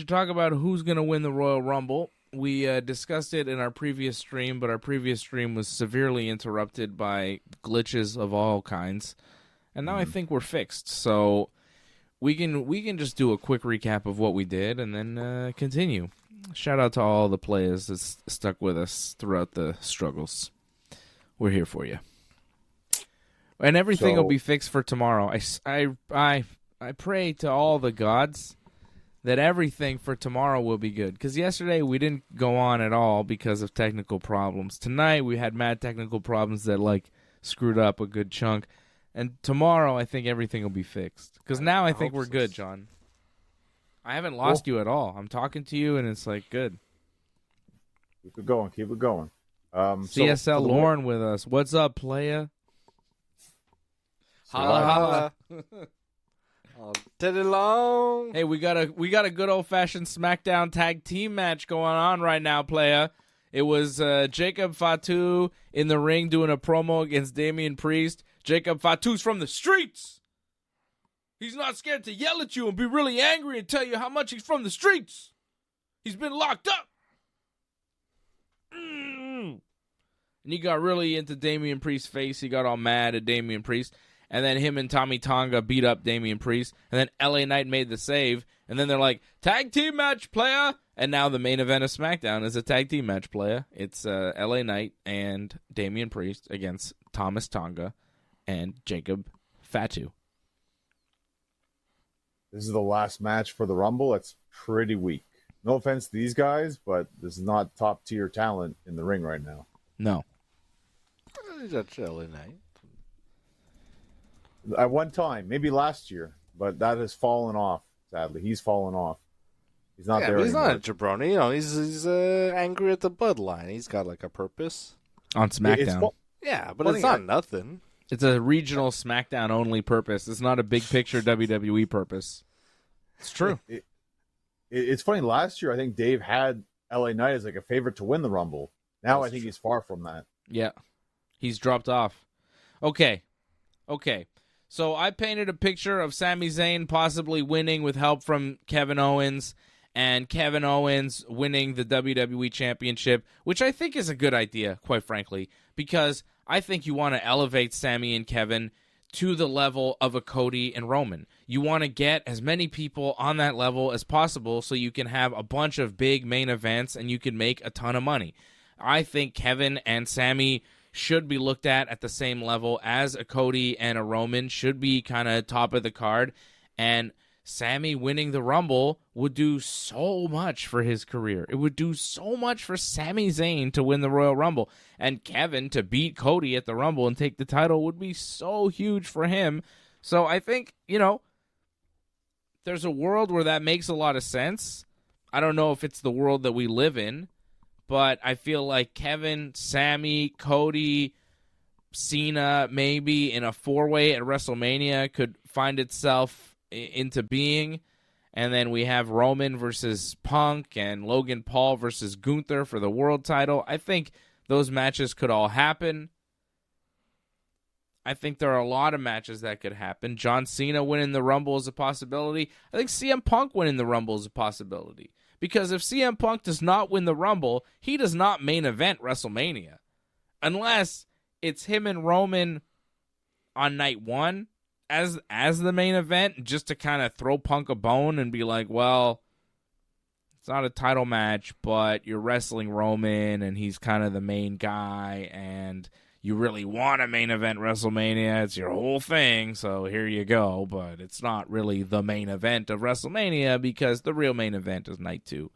should talk about who's going to win the Royal Rumble. We discussed it in our previous stream, but our previous stream was severely interrupted by glitches of all kinds. And now I think we're fixed. So we can just do a quick recap of what we did and then continue. Shout out to all the players that stuck with us throughout the struggles. We're here for you. And everything will be fixed for tomorrow. I pray to all the gods that everything for tomorrow will be good. Because yesterday we didn't go on at all because of technical problems. Tonight we had mad technical problems that screwed up a good chunk. And tomorrow I think everything will be fixed. Because now I think we're good, John. I haven't lost you at all. I'm talking to you and it's good. Keep it going. Keep it going. CSL Lauren with us. What's up, playa? Holla, holla. Teddy Long. Hey, we got a good old fashioned SmackDown tag team match going on right now, playa. It was Jacob Fatu in the ring doing a promo against Damian Priest. Jacob Fatu's from the streets. He's not scared to yell at you and be really angry and tell you how much he's from the streets. He's been locked up. And he got really into Damian Priest's face. He got all mad at Damian Priest. And then him and Tommy Tonga beat up Damian Priest. And then LA Knight made the save. And then they're like, tag team match, playa. And now the main event of SmackDown is a tag team match, playa. It's LA Knight and Damian Priest against Thomas Tonga and Jacob Fatu. This is the last match for the Rumble. It's pretty weak. No offense to these guys, but this is not top-tier talent in the ring right now. No. That's LA Knight. At one time, maybe last year, but that has fallen off, sadly. He's fallen off. He's not there he's anymore. not a jabroni. He's angry at the bloodline. He's got a purpose. On SmackDown. But it's not nothing. It's a regional SmackDown-only purpose. It's not a big-picture WWE purpose. It's true. It's funny. Last year, I think Dave had LA Knight as a favorite to win the Rumble. Now I think he's far from that. Yeah. He's dropped off. Okay. So I painted a picture of Sami Zayn possibly winning with help from Kevin Owens, and Kevin Owens winning the WWE Championship, which I think is a good idea, quite frankly, because I think you want to elevate Sami and Kevin to the level of a Cody and Roman. You want to get as many people on that level as possible so you can have a bunch of big main events and you can make a ton of money. I think Kevin and Sami should be looked at the same level as a Cody and a Roman, should be kind of top of the card, and Sami winning the Rumble would do so much for his career. It would do so much for Sami Zayn to win the Royal Rumble, and Kevin to beat Cody at the Rumble and take the title would be so huge for him. So I think, there's a world where that makes a lot of sense. I don't know if it's the world that we live in, but I feel like Kevin, Sami, Cody, Cena, maybe in a four-way at WrestleMania could find itself into being. And then we have Roman versus Punk and Logan Paul versus Gunther for the world title. I think those matches could all happen. I think there are a lot of matches that could happen. John Cena winning the Rumble is a possibility. I think CM Punk winning the Rumble is a possibility. Because if CM Punk does not win the Rumble, he does not main event WrestleMania. Unless it's him and Roman on night one as the main event, just to kind of throw Punk a bone and be like, well, it's not a title match, but you're wrestling Roman and he's kind of the main guy and you really want to main event WrestleMania. It's your whole thing, so here you go. But it's not really the main event of WrestleMania because the real main event is night two.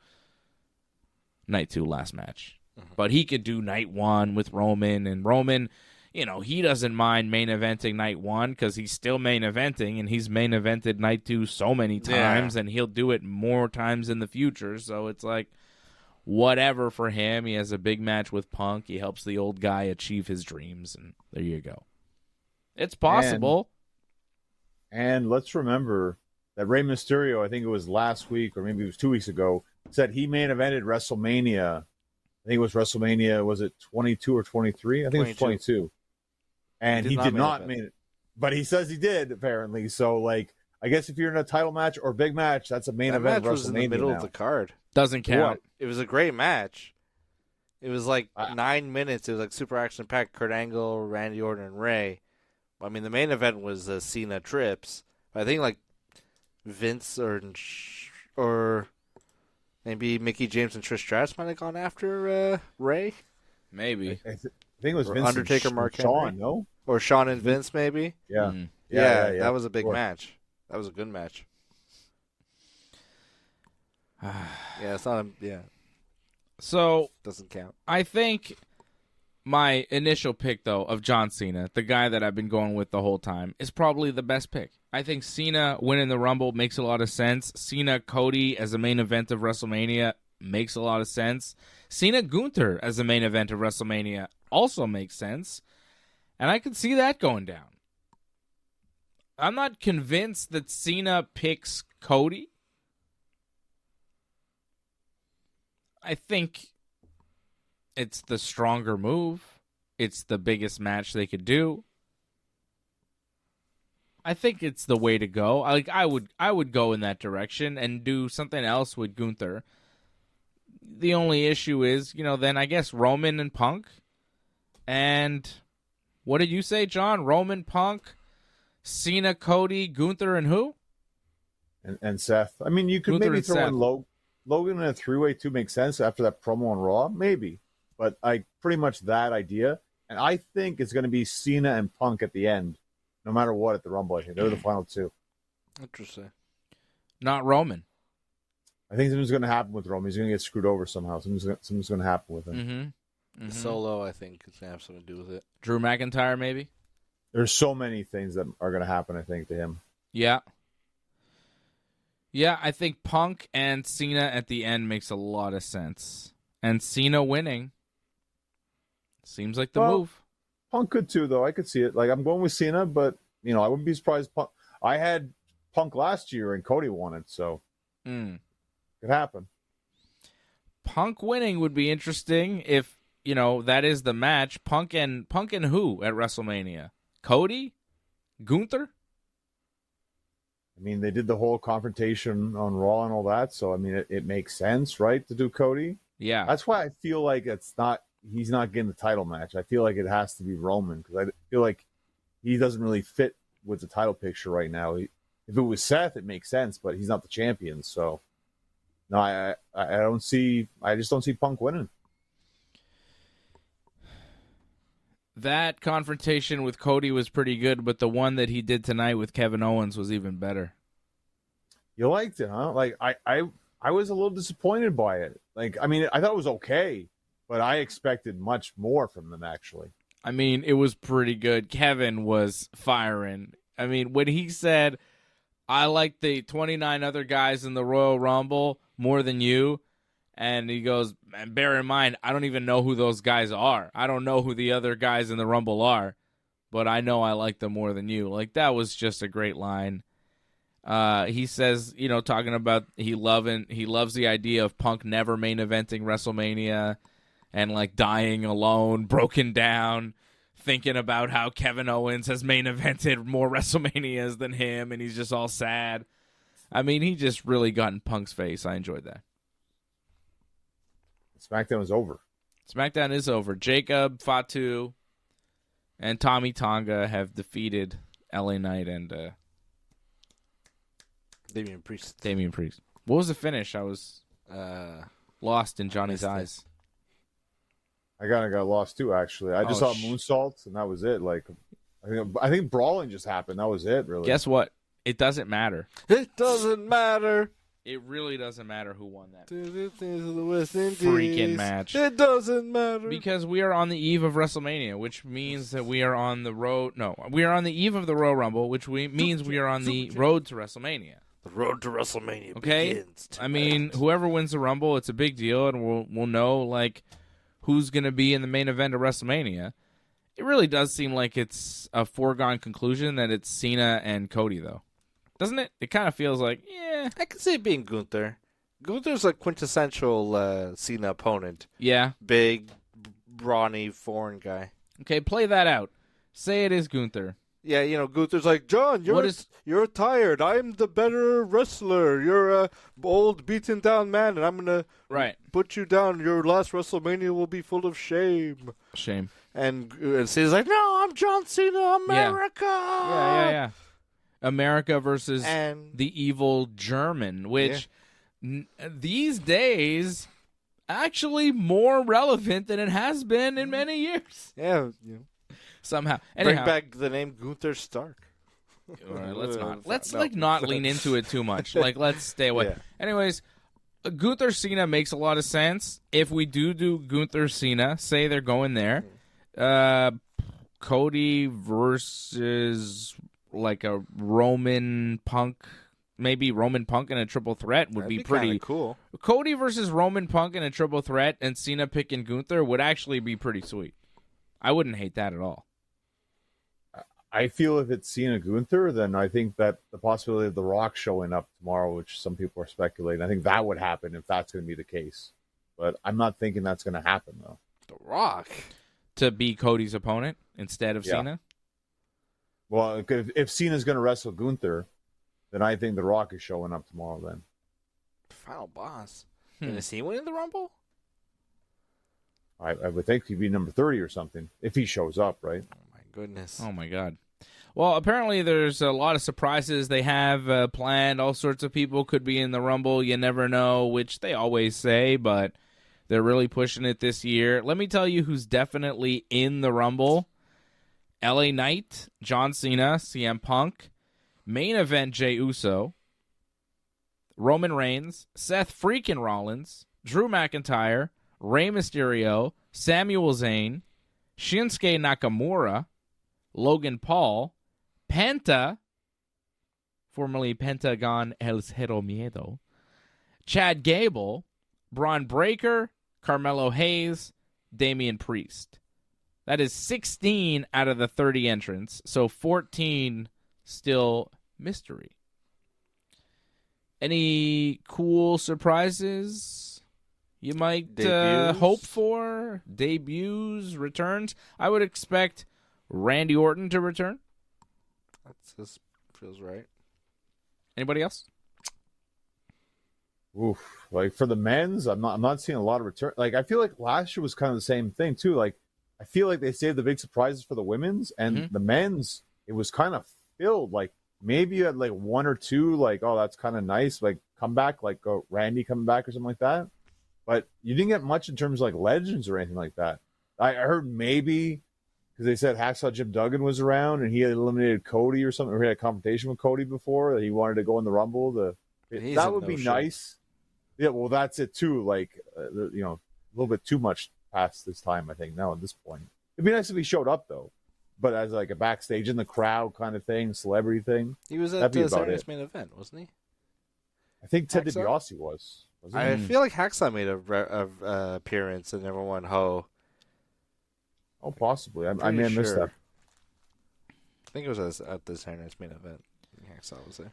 Night two, last match. Mm-hmm. But he could do night one with Roman. And Roman, he doesn't mind main eventing night one because he's still main eventing. And he's main evented night two so many times. Yeah. And he'll do it more times in the future. So it's whatever for him. He has a big match with Punk. He helps the old guy achieve his dreams, and there you go. It's possible. And let's remember that Rey Mysterio, I think it was last week or maybe it was 2 weeks ago, said he main evented WrestleMania. I think it was WrestleMania, was it 22 or 23? I think 22. It was 22. And he did not main it. But he says he did, apparently. So, I guess if you're in a title match or big match, that's a main That event match of was in WrestleMania the middle now. of the card. Doesn't count. It was a great match. It was like I- 9 minutes. It was like super action packed. Kurt Angle, Randy Orton, and Ray. I mean, the main event was Cena Trips. I think like Vince or maybe Mickey James and Trish Stratus might have gone after Ray. Maybe. I think it was Or Vince Undertaker, and Mark Shawn, Henry? no? Or Shawn and Vince, maybe. Yeah. Mm. Yeah, that was a big Sure. match. That was a good match. Yeah, it's not. So Doesn't count. I think my initial pick, though, of John Cena, the guy that I've been going with the whole time, is probably the best pick. I think Cena winning the Rumble makes a lot of sense. Cena Cody as the main event of WrestleMania makes a lot of sense. Cena Gunther as the main event of WrestleMania also makes sense. And I could see that going down. I'm not convinced that Cena picks Cody. I think it's the stronger move. It's the biggest match they could do. I think it's the way to go. I would go in that direction and do something else with Gunther. The only issue is, then I guess Roman and Punk. And what did you say, John? Roman, Punk, Cena, Cody, Gunther, and who? And Seth. I mean, you could Gunther maybe and throw Seth. in Logan in a three-way too makes sense after that promo on Raw, maybe. But pretty much that idea. And I think it's going to be Cena and Punk at the end, no matter what at the Rumble. I think they're the final two. Interesting. Not Roman. I think something's going to happen with Roman. He's going to get screwed over somehow. Something's going to happen with him. Mm-hmm. The Solo, I think, is going to have something to do with it. Drew McIntyre, maybe? There's so many things that are going to happen, I think, to him. Yeah. Yeah, I think Punk and Cena at the end makes a lot of sense. And Cena winning seems like the move. Punk could too, though. I could see it. I'm going with Cena, but, I wouldn't be surprised. I had Punk last year and Cody won it, so it could happen. Punk winning would be interesting if, that is the match. Punk and who at WrestleMania? Cody? Gunther? I mean, they did the whole confrontation on Raw and all that, so, it makes sense, right, to do Cody? Yeah. That's why I feel like he's not getting the title match. I feel like it has to be Roman, because I feel like he doesn't really fit with the title picture right now. If it was Seth, it makes sense, but he's not the champion, so no, I just don't see Punk winning. That confrontation with Cody was pretty good, but the one that he did tonight with Kevin Owens was even better. You liked it, huh? I was a little disappointed by it. I thought it was okay, but I expected much more from them, actually. It was pretty good. Kevin was firing. When he said, I like the 29 other guys in the Royal Rumble more than you, and he goes, and bear in mind, I don't even know who those guys are. I don't know who the other guys in the Rumble are, but I know I like them more than you. That was just a great line. He says, talking about he loves the idea of Punk never main eventing WrestleMania and dying alone, broken down, thinking about how Kevin Owens has main evented more WrestleManias than him, and he's just all sad. He just really got in Punk's face. I enjoyed that. SmackDown was over. SmackDown is over. Jacob, Fatu, and Tommy Tonga have defeated LA Knight and Damian Priest. What was the finish? I was lost in Johnny's eyes. I kind of got lost too, actually. I just saw moonsaults, and that was it. I think brawling just happened. That was it, really. Guess what? It doesn't matter. It doesn't matter. It really doesn't matter who won that Freaking match. It doesn't matter. Because we are on the eve of WrestleMania, which means that we are on the road. No, we are on the eve of the Royal Rumble, which means we are on the road to WrestleMania. The road to WrestleMania Okay? begins tonight. Whoever wins the Rumble, it's a big deal, and we'll know who's going to be in the main event of WrestleMania. It really does seem like it's a foregone conclusion that it's Cena and Cody, though. Doesn't it? It kind of feels like, yeah. I can see it being Gunther. Gunther's a quintessential Cena opponent. Yeah. Big, brawny, foreign guy. Okay, play that out. Say it is Gunther. Yeah, Gunther's like, John, you're tired. I'm the better wrestler. You're a old, beaten down man, and I'm gonna put you down. Your last WrestleMania will be full of shame. Shame. And Cena's like, no, I'm John Cena, America. Yeah. America versus the evil German, which these days actually more relevant than it has been in many years. Yeah. Somehow. Anyhow, bring back the name Gunther Stark. All right, let's not. Let's not lean into it too much. Let's stay away. Yeah. Anyways, Gunther Cena makes a lot of sense. If we do Gunther Cena, say they're going there, Cody versus like a Roman Punk, maybe Roman Punk in a triple threat would be pretty cool. Cody versus Roman Punk in a triple threat and Cena picking Gunther would actually be pretty sweet. I wouldn't hate that at all. I feel if it's Cena Gunther, then I think that the possibility of The Rock showing up tomorrow, which some people are speculating, I think that would happen if that's going to be the case. But I'm not thinking that's going to happen, though. The Rock? To be Cody's opponent instead of Cena? Well, if Cena's going to wrestle Gunther, then I think The Rock is showing up tomorrow then. Final boss. Is he winning the Rumble? I would think he'd be number 30 or something, if he shows up, right? Goodness. Oh, my God. Well, apparently there's a lot of surprises they have planned. All sorts of people could be in the Rumble. You never know, which they always say, but they're really pushing it this year. Let me tell you who's definitely in the Rumble. LA Knight, John Cena, CM Punk, main event Jey Uso, Roman Reigns, Seth freaking Rollins, Drew McIntyre, Rey Mysterio, Samuel Zayn, Shinsuke Nakamura, Logan Paul, Penta, formerly Pentagon El Cero Miedo, Chad Gable, Braun Breaker, Carmelo Hayes, Damian Priest. That is 16 out of the 30 entrants, so 14 still mystery. Any cool surprises you might hope for? Debuts, returns? I would expect Randy Orton to return. That feels right. Anybody else? Oof. Like for the men's, I'm not seeing a lot of return. Like I feel like last year was kind of the same thing too. Like I feel like they saved the big surprises for the women's and the men's. It was kind of filled. Like maybe you had like one or two. Like that's kind of nice. Like comeback, like Randy coming back or something like that. But you didn't get much in terms of like legends or anything like that. I heard maybe because they said Hacksaw Jim Duggan was around and he had eliminated Cody or something, or he had a confrontation with Cody before that he wanted to go in the Rumble. That would be nice. Yeah, well, that's it too. Like, a little bit too much past this time, I think, now at this point. It'd be nice if he showed up, though. But as like a backstage in the crowd kind of thing, celebrity thing. He was at Saturday's main event, wasn't he? I think Ted DiBiase was. I feel like Hacksaw made a appearance and everyone ho. Oh, possibly. I may have missed that. I think it was at the Saturday's main event. Hacksaw was there.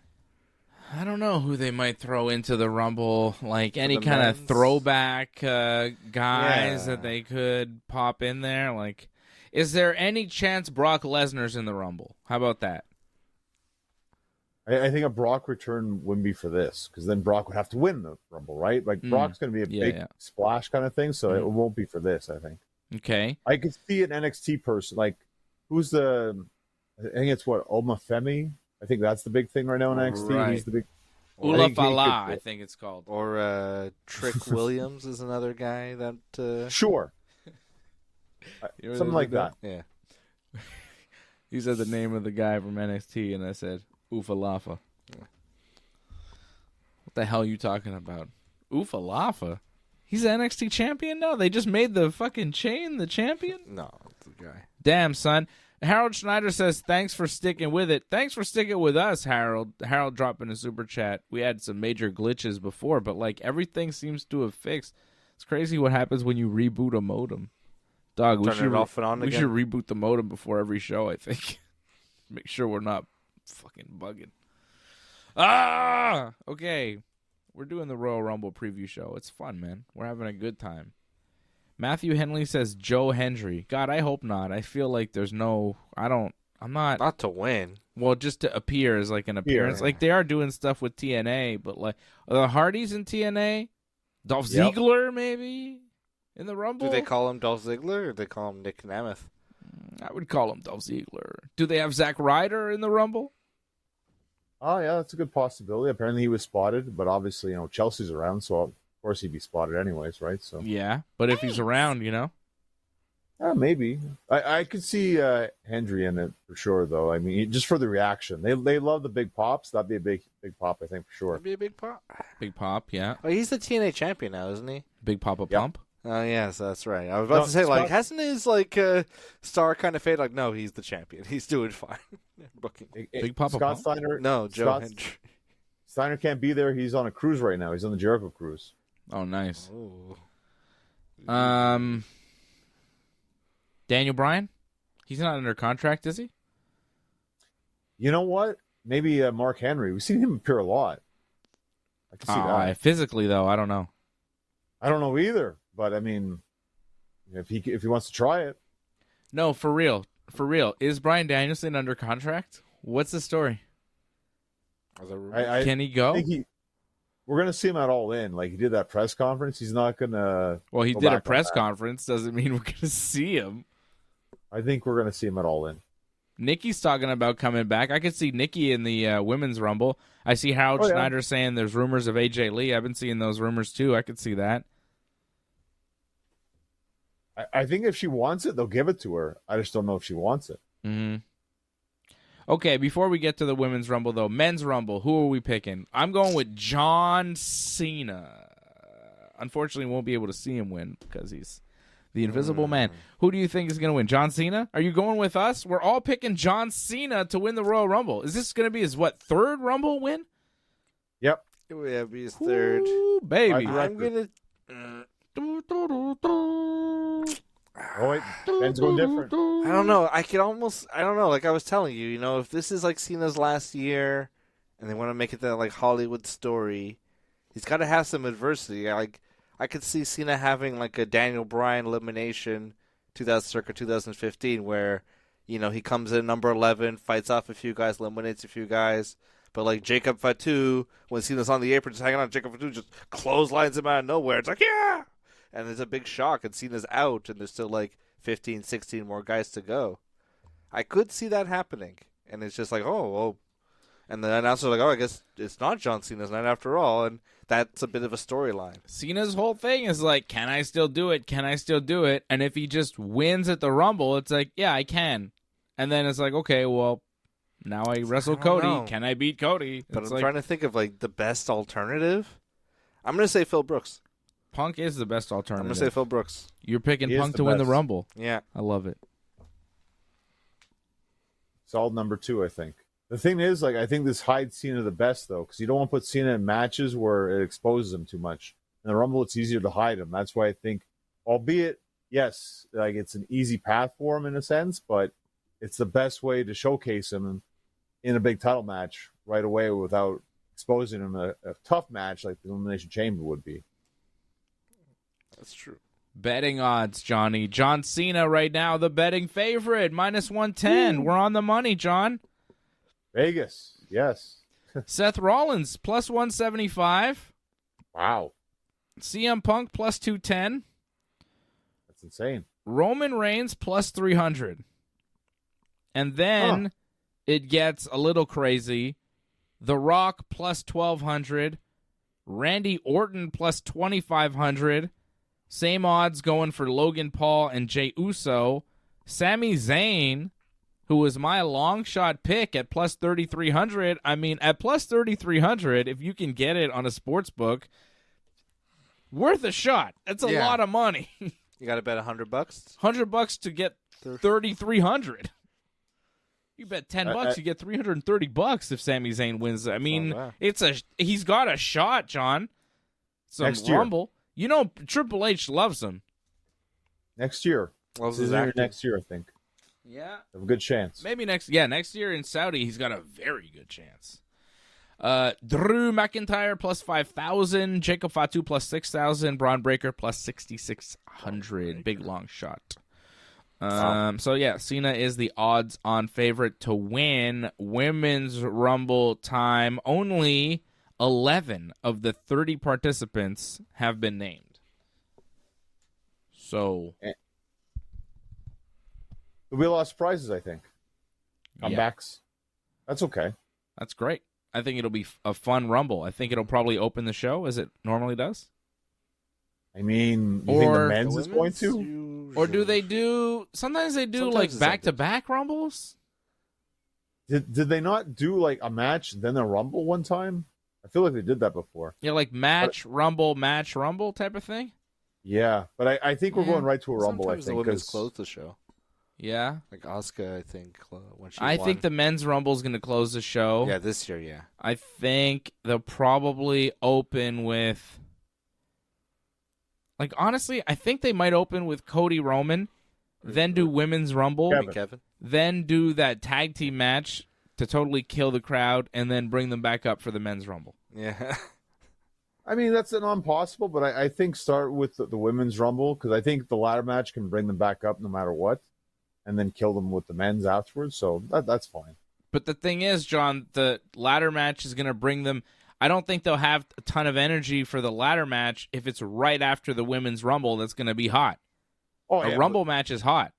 I don't know who they might throw into the Rumble, like any kind of throwback guys that they could pop in there. Like, is there any chance Brock Lesnar's in the Rumble? How about that? I think a Brock return wouldn't be for this, because then Brock would have to win the Rumble, right? Like, Brock's going to be a big splash kind of thing, so it won't be for this, I think. Okay. I could see an NXT person, like, who's I think it's Oma Femi? I think that's the big thing right now in NXT. Right. He's the big Ula Fala, I think it's called. Or Trick Williams is another guy that... Sure. Something like that. Yeah. You said the name of the guy from NXT, and I said, Oofalafa. Yeah. What the hell are you talking about? Oofalafa? He's the NXT champion now? They just made the fucking chain the champion? No, it's the guy. Damn, son. Harold Schneider says, thanks for sticking with it. Thanks for sticking with us, Harold. Harold dropped in a super chat. We had some major glitches before, but like everything seems to have fixed. It's crazy what happens when you reboot a modem. Dog, we should reboot the modem before every show, I think. Make sure we're not fucking bugging. Okay. We're doing the Royal Rumble preview show. It's fun, man. We're having a good time. Matthew Henley says Joe Hendry. God, I hope not. I feel like there's no... I I'm not. Not to win. Well, just to appear as like an appearance. Yeah. Like they are doing stuff with TNA, but like are the Hardys in TNA, Dolph Yep. Ziggler maybe in the Rumble. Do they call him Dolph Ziggler or do they call him Nick Nemeth? I would call him Dolph Ziggler. Do they have Zack Ryder in the Rumble? Oh yeah, that's a good possibility. Apparently he was spotted, but obviously Chelsea's around, so of course he'd be spotted anyways, right? So Yeah, but if he's around, maybe I could see Hendry in it for sure, though. I mean, just for the reaction, they love the big pops. That'd be a big pop, I think, for sure. That'd be a big pop. Big Pop, yeah. Oh, he's the TNA champion now, isn't he? Big Papa Yep. Pump. Oh, yes, that's right. I was about to say, like, hasn't his star kind of faded? Like, no, he's the champion. He's doing fine. Booking. Big Papa Scott Pump? Steiner. No, Joe Scott Hendry. Steiner can't be there. He's on a cruise right now. He's on the Jericho cruise. Oh, nice. Ooh. Daniel Bryan? He's not under contract, is he? You know what? Maybe Mark Henry. We've seen him appear a lot. I can see that. Physically, though, I don't know. I don't know either, but I mean, if he wants to try it, No, for real. For real. Is Bryan Danielson under contract? What's the story? I Can he go? think we're gonna see him at All In. Like he did that press conference. He's not gonna. Well, he go did a back on press that. conference. Doesn't mean we're going to see him. I think we're gonna see him at All In. Nikki's talking about coming back. I could see Nikki in the Women's Rumble. I see Harold Oh, yeah. Schneider saying there's rumors of AJ Lee. I've been seeing those rumors, too. I could see that. I think if she wants it, they'll give it to her. I just don't know if she wants it. Mm-hmm. Okay, before we get to the Women's Rumble, though, Men's Rumble, who are we picking? I'm going with John Cena. Unfortunately, we won't be able to see him win because he's the Invisible Man. Who do you think is going to win? John Cena? Are you going with us? We're all picking John Cena to win the Royal Rumble. Is this going to be his, third Rumble win? Yep. Yeah, be his third. Ooh, baby. Right. I'm gonna. Oh wait, Ben's going different. I don't know. I don't know. Like I was telling you, if this is like Cena's last year, and they want to make it that like Hollywood story, he's got to have some adversity. I could see Cena having like a Daniel Bryan elimination, circa 2015, where he comes in number 11, fights off a few guys, eliminates a few guys. But like Jacob Fatu, when Cena's on the apron just hanging on, Jacob Fatu just clotheslines him out of nowhere. It's like, yeah! And there's a big shock, and Cena's out, and there's still like 15, 16 more guys to go. I could see that happening. And it's just like, oh, well. And the announcer's like, oh, I guess it's not John Cena's night after all. And that's a bit of a storyline. Cena's whole thing is like, can I still do it? Can I still do it? And if he just wins at the Rumble, it's like, yeah, I can. And then it's like, okay, well, now I wrestle Cody. know. Can I beat Cody? But It's I'm like, trying to think of like the best alternative. I'm going to say Phil Brooks. Punk is the best I'm alternative. going to say Phil Brooks. You're picking He is Punk the to win the best. Rumble. Yeah. I love it. Solid number 2, I think. The thing is, like, I think this hides Cena the best, though, because you don't want to put Cena in matches where it exposes him too much. In the Rumble, it's easier to hide him. That's why I think, albeit, yes, like it's an easy path for him in a sense, but it's the best way to showcase him in a big title match right away without exposing him a tough match like the Elimination Chamber would be. That's true. Betting odds, Johnny. John Cena right now, the betting favorite, minus 110. We're on the money, John. Vegas, yes. Seth Rollins, plus 175. Wow, CM Punk, plus 210. that's insane. Roman Reigns, plus 300. And then it gets a little crazy. The Rock, plus 1,200. Randy Orton, plus 2,500. Same odds going for Logan Paul and Jey Uso. Sami Zayn, who was my long shot pick at plus 3,300. I mean, at plus 3,300, if you can get it on a sports book, worth a shot. That's a lot of money. You got to bet $100? $100 to get 3,300. You bet $10, you get $330 if Sami Zayn wins. I mean, he's got a shot, John. Some Next year. Rumble. You know, Triple H loves him. Next year. Loves This his is acting. next year, I think. Yeah. Have a good chance. Maybe next year in Saudi, he's got a very good chance. Drew McIntyre plus 5,000, Jacob Fatu plus 6,000, Braun Breaker plus 6,600. Big long shot. So yeah, Cena is the odds-on favorite to win Women's Rumble time. Only 11 of the 30 participants have been named. So there'll be a lot of surprises, I think. Comebacks. That's okay. That's great. I think it'll be a fun Rumble. I think it'll probably open the show as it normally does. I mean, you think the men's is going to? Usually. Or do they do... Sometimes they do, Sometimes like, it's back-to-back Rumbles? Did they not do, like, a match, then a Rumble one time? I feel like they did that before. Yeah, like match, Rumble type of thing? Yeah, but I think we're going right to a Rumble, Sometimes I think. the women's 'cause- close the show. Yeah. Like Asuka, I think, when she I won. think the men's Rumble is going to close the show. Yeah, this year, yeah. I think they'll probably open with... Like, honestly, I think they might open with Cody Roman, then do Women's Rumble, Kevin. then do that tag team match to totally kill the crowd, and then bring them back up for the Men's Rumble. Yeah. I mean, that's not impossible, but I think start with the Women's Rumble, because I think the ladder match can bring them back up no matter what, and then kill them with the men's afterwards, so that's fine. But the thing is, John, the ladder match is going to bring them... I don't think they'll have a ton of energy for the ladder match if it's right after the Women's Rumble that's going to be hot. Oh, A Rumble match is hot.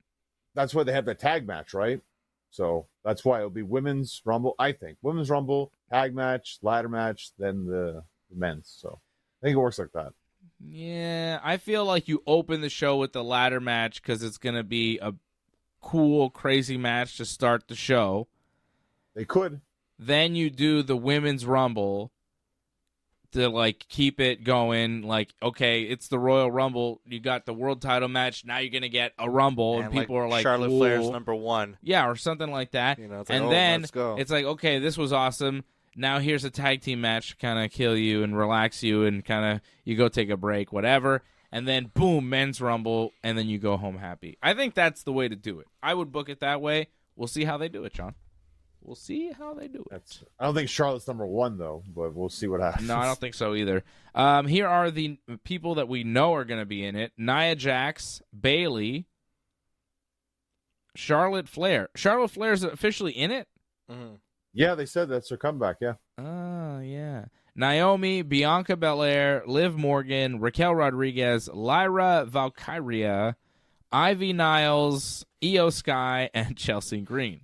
That's why they have the tag match, right? So that's why it'll be Women's Rumble, I think. Women's Rumble, tag match, ladder match, then the men's. So I think it works like that. Yeah, I feel like you open the show with the ladder match because it's going to be a cool, crazy match to start the show. They could. Then you do the Women's Rumble to, like, keep it going. Like, okay, it's the Royal Rumble. You got the world title match. Now you're going to get a Rumble. And people are like, Charlotte cool. Flair's #1. Yeah, or something like that. You know, it's and like, then let's go. it's like, okay, this was awesome. Now here's a tag team match to kind of kill you and relax you and kind of you go take a break, whatever. And then, boom, Men's Rumble, and then you go home happy. I think that's the way to do it. I would book it that way. We'll see how they do it, John. We'll see how they do it. I don't think Charlotte's #1, though, but we'll see what happens. No, I don't think so either. Here are the people that we know are going to be in it. Nia Jax, Bayley, Charlotte Flair. Charlotte Flair's officially in it? Mm-hmm. Yeah, they said that's their comeback, yeah. Oh, yeah. Naomi, Bianca Belair, Liv Morgan, Raquel Rodriguez, Lyra Valkyria, Ivy Niles, Io Sky, and Chelsea Green.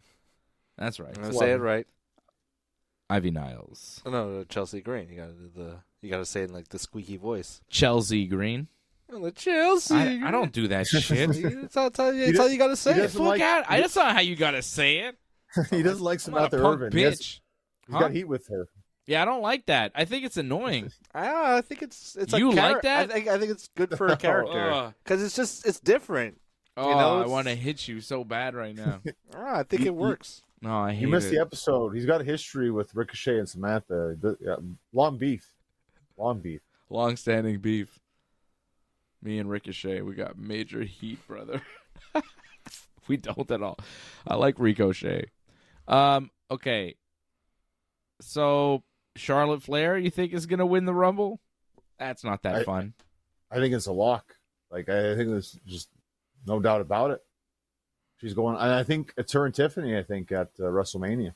That's right. I'm gonna say it right. Ivy Niles. Oh, no, Chelsea Green. You gotta say it in like the squeaky voice. Chelsea Green. Oh, the Chelsea. I don't do that shit. That's all you gotta say. doesn't Fuck like- out. That's not how you gotta say it. He doesn't like I'm not a Samantha punk Irvin. bitch. He's Huh? got heat with her. Yeah, I don't like that. I think it's annoying. I think it's You like like that? I think it's good for a character Ugh. because it's different. Oh, know, I it's- want to hit you so bad right now. I think it works. No, I hate You missed it. the episode. He's got a history with Ricochet and Samantha. Long beef. Long-standing beef. Me and Ricochet, we got major heat, brother. We don't at all. I like Ricochet. Okay. So, Charlotte Flair, you think is going to win the Rumble? That's not that fun. I think it's a lock. Like, I think there's just no doubt about it. She's going, and I think it's her and Tiffany, I think, at WrestleMania.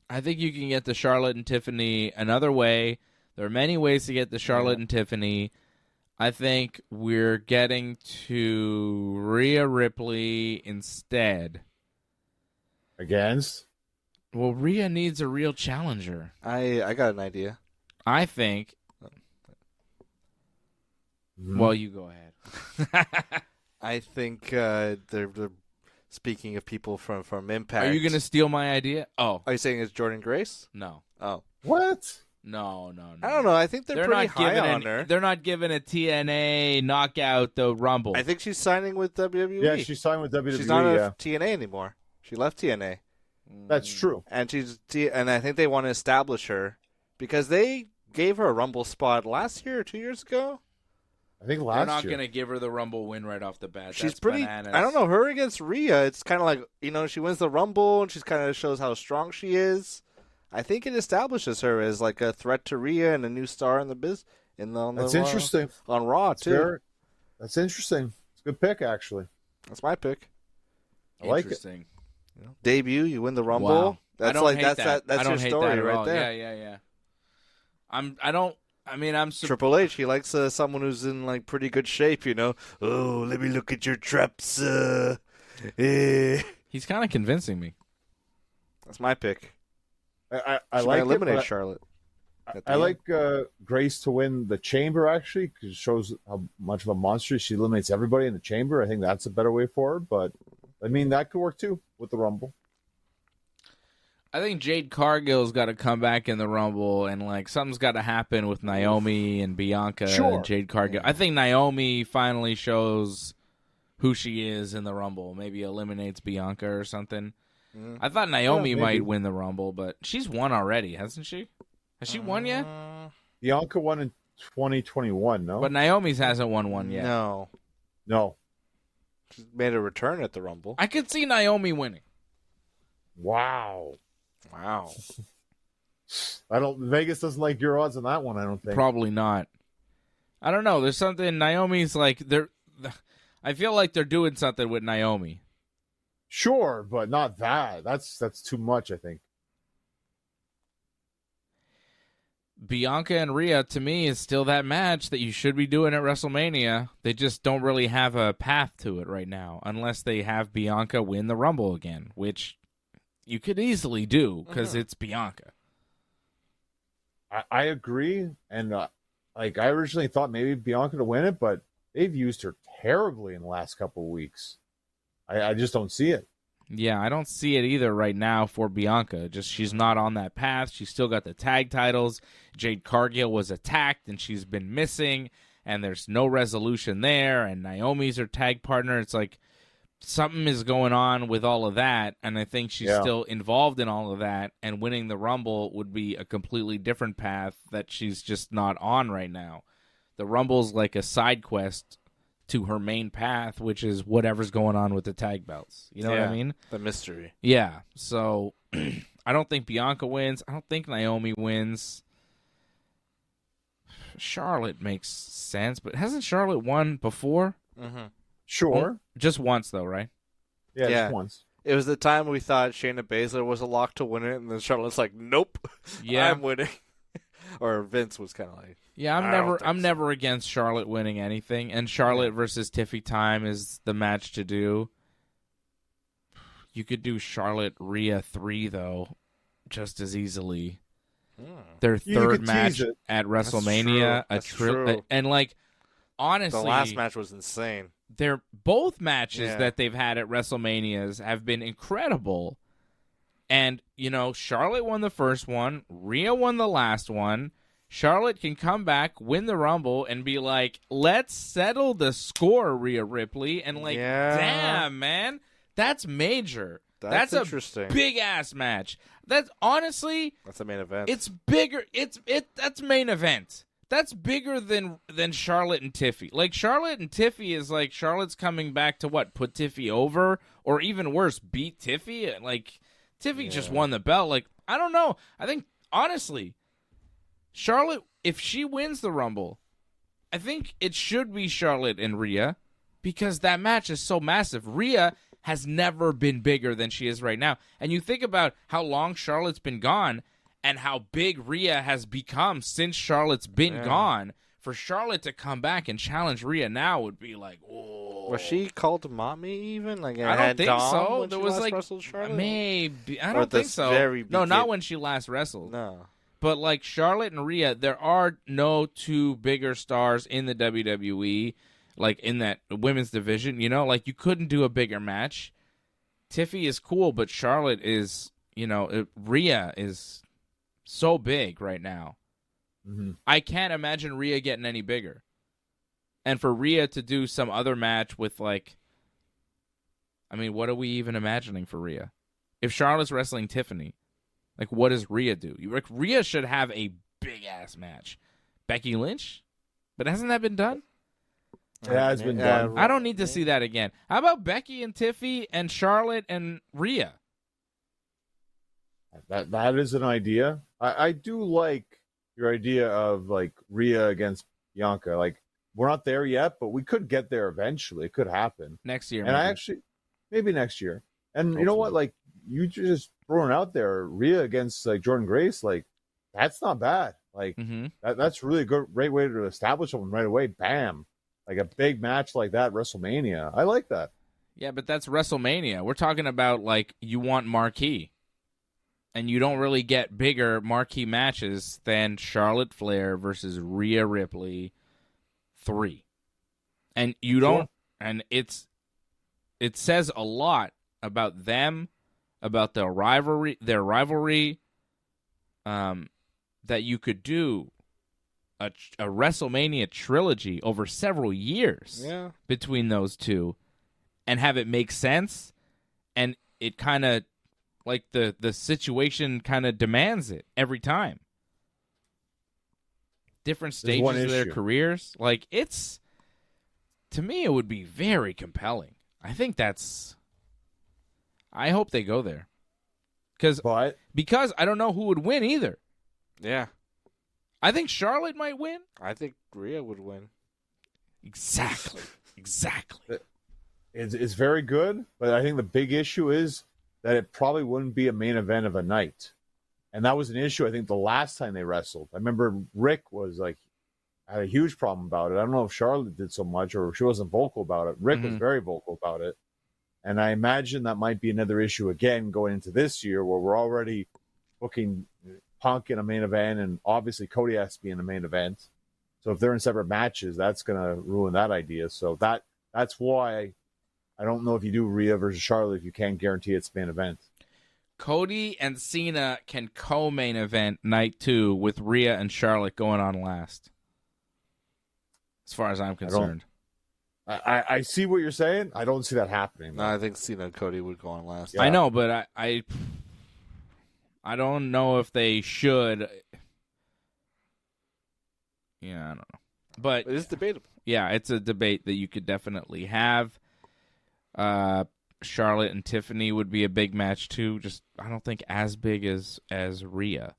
I think you can get the Charlotte and Tiffany another way. There are many ways to get the Charlotte and Tiffany. I think we're getting to Rhea Ripley instead. Against? Well, Rhea needs a real challenger. I got an idea. I think. Mhm. Well, you go ahead. I think they're speaking of people from Impact. Are you going to steal my idea? Oh, Are you saying it's Jordan Grace? no. Oh, What? No. I don't know. I think they're pretty not high giving on her. They're not giving a TNA knockout the Rumble. I think she's signing with WWE. Yeah, she's signed with WWE. She's not yeah. a TNA anymore. She left TNA, That's true. and and I think they want to establish her because they gave her a Rumble spot last year or 2 years ago. I think They're last not year. going to give her the Rumble win right off the bat. She's That's pretty. bananas. I don't know, her against Rhea. It's kind of like, she wins the Rumble and she's kind of shows how strong she is. I think it establishes her as like a threat to Rhea and a new star in the That's interesting. on Raw too. That's interesting. It's a good pick, actually. That's my pick. I like it. Interesting. You know, debut, you win the Rumble. Wow. That's I don't like hate that's I don't your hate story that at right all. there. Yeah. I'm Triple H, he likes someone who's in like pretty good shape, you know. Oh, let me look at your traps. He's kind of convincing me. That's my pick. I She like might eliminate it, Charlotte. I like Grace to win the Chamber, actually, because it shows how much of a monster she eliminates everybody in the Chamber. I think that's a better way forward, but I mean, that could work too with the Rumble. I think Jade Cargill's got to come back in the Rumble, and like something's got to happen with Naomi and Bianca and Jade Cargill. I think Naomi finally shows who she is in the Rumble. Maybe eliminates Bianca or something. I thought Naomi might win the Rumble, but she's won already, hasn't she? Has she won yet? Bianca won in 2021, no? But Naomi's hasn't won one yet. No. She's made a return at the Rumble. I could see Naomi winning. Wow. Vegas doesn't like your odds on that one, I don't think. Probably not. I don't know. There's something Naomi's like I feel like they're doing something with Naomi. Sure, but not that. That's too much, I think. Bianca and Rhea, to me, is still that match that you should be doing at WrestleMania. They just don't really have a path to it right now, unless they have Bianca win the Rumble again, which you could easily do because it's Bianca. I agree, and I originally thought maybe Bianca to win it, but they've used her terribly in the last couple of weeks. I just don't see it. Yeah, I don't see it either right now for Bianca. Just she's not on that path. She's still got the tag titles. Jade Cargill was attacked, and she's been missing, and there's no resolution there, and Naomi's her tag partner. It's like something is going on with all of that, and I think she's still involved in all of that, and winning the Rumble would be a completely different path that she's just not on right now. The Rumble's like a side quest to her main path, which is whatever's going on with the tag belts. You know what I mean? The mystery. Yeah. So I don't think Bianca wins. I don't think Naomi wins. Charlotte makes sense, but hasn't Charlotte won before? Sure. Just once, though, right? Yeah, just once. It was the time we thought Shayna Baszler was a lock to win it, and then Charlotte's like, nope, I'm winning. Or Vince was kind of like, yeah, I'm never against Charlotte winning anything, and Charlotte versus Tiffy time is the match to do. You could do Charlotte Rhea 3 though, just as easily. Their third match at WrestleMania, That's true. And like honestly, the last match was insane. They're both matches that they've had at WrestleManias have been incredible. And, you know, Charlotte won the first one. Rhea won the last one. Charlotte can come back, win the Rumble, and be like, let's settle the score, Rhea Ripley. And, like, damn, man, that's major. That's interesting. A big-ass match. That's, honestly... That's a main event. It's bigger. That's main event. That's bigger than Charlotte and Tiffy. Like, Charlotte and Tiffy is like, Charlotte's coming back to what? Put Tiffy over? Or even worse, beat Tiffy? Like... Tiffy just won the belt. Like, I don't know. I think, honestly, Charlotte, if she wins the Rumble, I think it should be Charlotte and Rhea because that match is so massive. Rhea has never been bigger than she is right now. And you think about how long Charlotte's been gone and how big Rhea has become since Charlotte's been gone. For Charlotte to come back and challenge Rhea now would be like, oh. Was she called mommy even? Like I don't think so. There was like maybe I don't think so. No, not when she last wrestled. No. But like Charlotte and Rhea, there are no two bigger stars in the WWE, like in that women's division. You know, like you couldn't do a bigger match. Tiffy is cool, but Charlotte is, you know, Rhea is so big right now. I can't imagine Rhea getting any bigger. And for Rhea to do some other match with, like, I mean, what are we even imagining for Rhea? If Charlotte's wrestling Tiffany, like, what does Rhea do? Like, Rhea should have a big-ass match. Becky Lynch? But hasn't that been done? Yeah, it's been done. I don't need to see that again. How about Becky and Tiffy and Charlotte and Rhea? That is an idea. I do like your idea of like Rhea against Bianca. Like we're not there yet, but we could get there eventually. It could happen next year. And maybe. maybe next year. And Hopefully. you know what? Like, you just throwing out there Rhea against like Jordan Grace, like that's not bad. Like that's really good, great way to establish someone right away. Bam, like a big match like that, WrestleMania. I like that. Yeah, but that's WrestleMania. We're talking about like you want marquee, and you don't really get bigger marquee matches than Charlotte Flair versus Rhea Ripley 3, and you don't. Sure. And it says a lot about them, about their rivalry, that you could do a WrestleMania trilogy over several years between those two and have it make sense, and it kind of like the situation kind of demands it every time. Different stages of their careers. Like, it's, to me, it would be very compelling. I think I hope they go there. Because I don't know who would win either. Yeah. I think Charlotte might win. I think Rhea would win. Exactly. It's very good, but I think the big issue is that it probably wouldn't be a main event of a night. And that was an issue, I think, the last time they wrestled. I remember Rick was like, had a huge problem about it. I don't know if Charlotte did so much or she wasn't vocal about it. Rick was very vocal about it. And I imagine that might be another issue again going into this year where we're already booking Punk in a main event, and obviously Cody has to be in the main event. So if they're in separate matches, that's going to ruin that idea. So that's why I don't know if you do Rhea versus Charlotte if you can't guarantee it's main event. Cody and Cena can co-main event night 2 with Rhea and Charlotte going on last. As far as I'm concerned. I see what you're saying. I don't see that happening. No, I think Cena and Cody would go on last. Yeah. I know, but I don't know if they should. Yeah, I don't know. But it is debatable. Yeah, it's a debate that you could definitely have. Charlotte and Tiffany would be a big match too. Just I don't think as big as Rhea.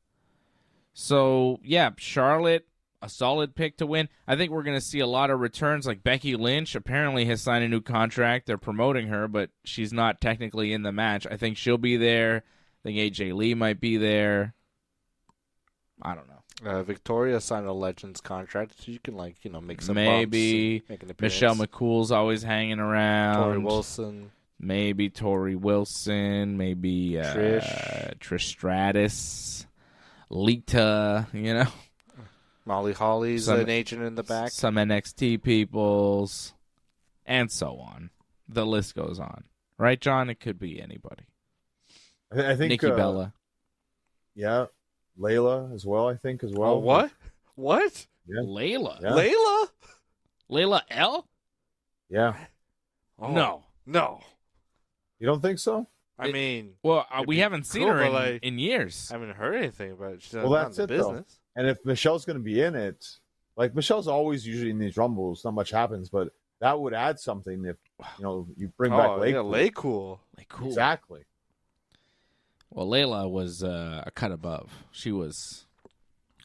So yeah, Charlotte, a solid pick to win. I think we're going to see a lot of returns. Like Becky Lynch apparently has signed a new contract. They're promoting her, but she's not technically in the match. I think she'll be there. I think AJ Lee might be there. I don't know. Victoria signed a Legends contract, so you can make some maybe bumps, make an appearance. Michelle McCool's always hanging around. Tori Wilson. Maybe Tori Wilson. Maybe Trish Stratus. Lita. Molly Holly's an agent in the back. Some NXT peoples, and so on. The list goes on. Right, John? It could be anybody. I think Nikki Bella. Yeah. Layla as well, I think, as well. Oh, what? What? Yeah. Layla? Yeah. Layla? Layla L? Yeah. Oh, no. You don't think so? I mean... Well, we haven't seen her in years. I haven't heard anything about it. She's that's in the business. Though. And if Michelle's going to be in it, like Michelle's always usually in these Rumbles, not much happens, but that would add something if, you bring back Laycool. Laycool. Exactly. Well, Layla was a cut above. She was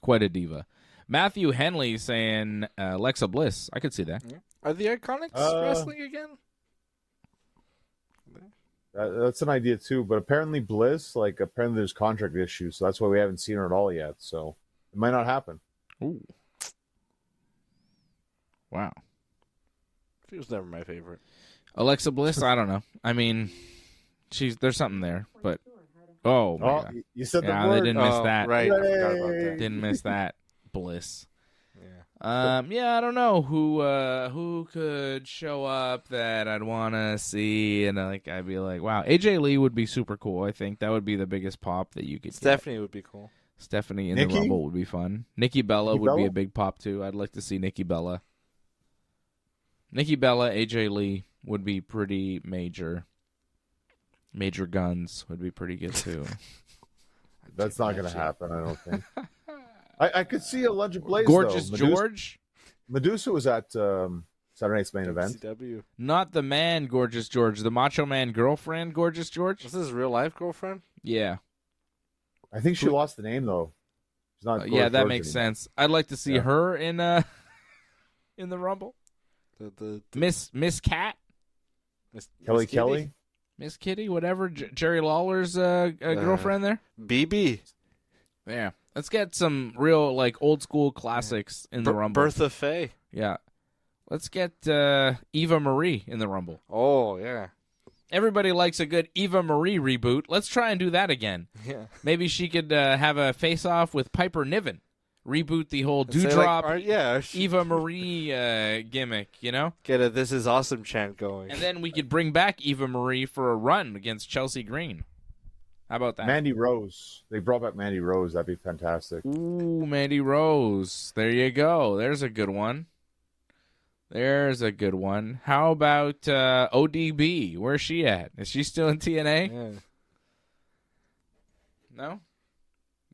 quite a diva. Matthew Henley saying Alexa Bliss. I could see that. Yeah. Are the Iconics wrestling again? That's an idea too, but apparently Bliss, apparently there's contract issues, so that's why we haven't seen her at all yet. So it might not happen. Ooh. Wow. She was never my favorite. Alexa Bliss, I don't know. I mean, there's something there, but oh my God. You said the word. They didn't miss that. Right. Yay. I forgot about that. Didn't miss that. Bliss. Yeah. Yeah, I don't know who could show up that I'd want to see, and I'd be like, wow, AJ Lee would be super cool. I think that would be the biggest pop that you could. Stephanie would be cool. Stephanie in the Rumble would be fun. Nikki Bella would be a big pop too. I'd like to see Nikki Bella. Nikki Bella, AJ Lee would be pretty major. Major Guns would be pretty good too. That's not going to happen, I don't think. I could see Electric Blaze, Gorgeous though. George? Medusa was at Saturday Night's main event. CW. Not the man, Gorgeous George. The Macho Man girlfriend, Gorgeous George? Was this his real life girlfriend? Yeah. I think she lost the name, though. She's not Yeah, that George makes anymore. sense. I'd like to see her in in the Rumble? The Miss Cat? Kelly Miss Kelly. Miss Kitty? Whatever. Jerry Lawler's girlfriend there? BB. Yeah. Let's get some real, like, old school classics in the Rumble. Bertha Faye. Yeah. Let's get Eva Marie in the Rumble. Oh, yeah. Everybody likes a good Eva Marie reboot. Let's try and do that again. Yeah. Maybe she could have a face-off with Piper Niven. Reboot the whole And say, Dewdrop Eva Marie gimmick, you know? Get a "This is awesome" chant going. And then we could bring back Eva Marie for a run against Chelsea Green. How about that? Mandy Rose. They brought back Mandy Rose. That'd be fantastic. Ooh, Mandy Rose. There you go. There's a good one. There's a good one. How about ODB? Where's she at? Is she still in TNA? Yeah. No?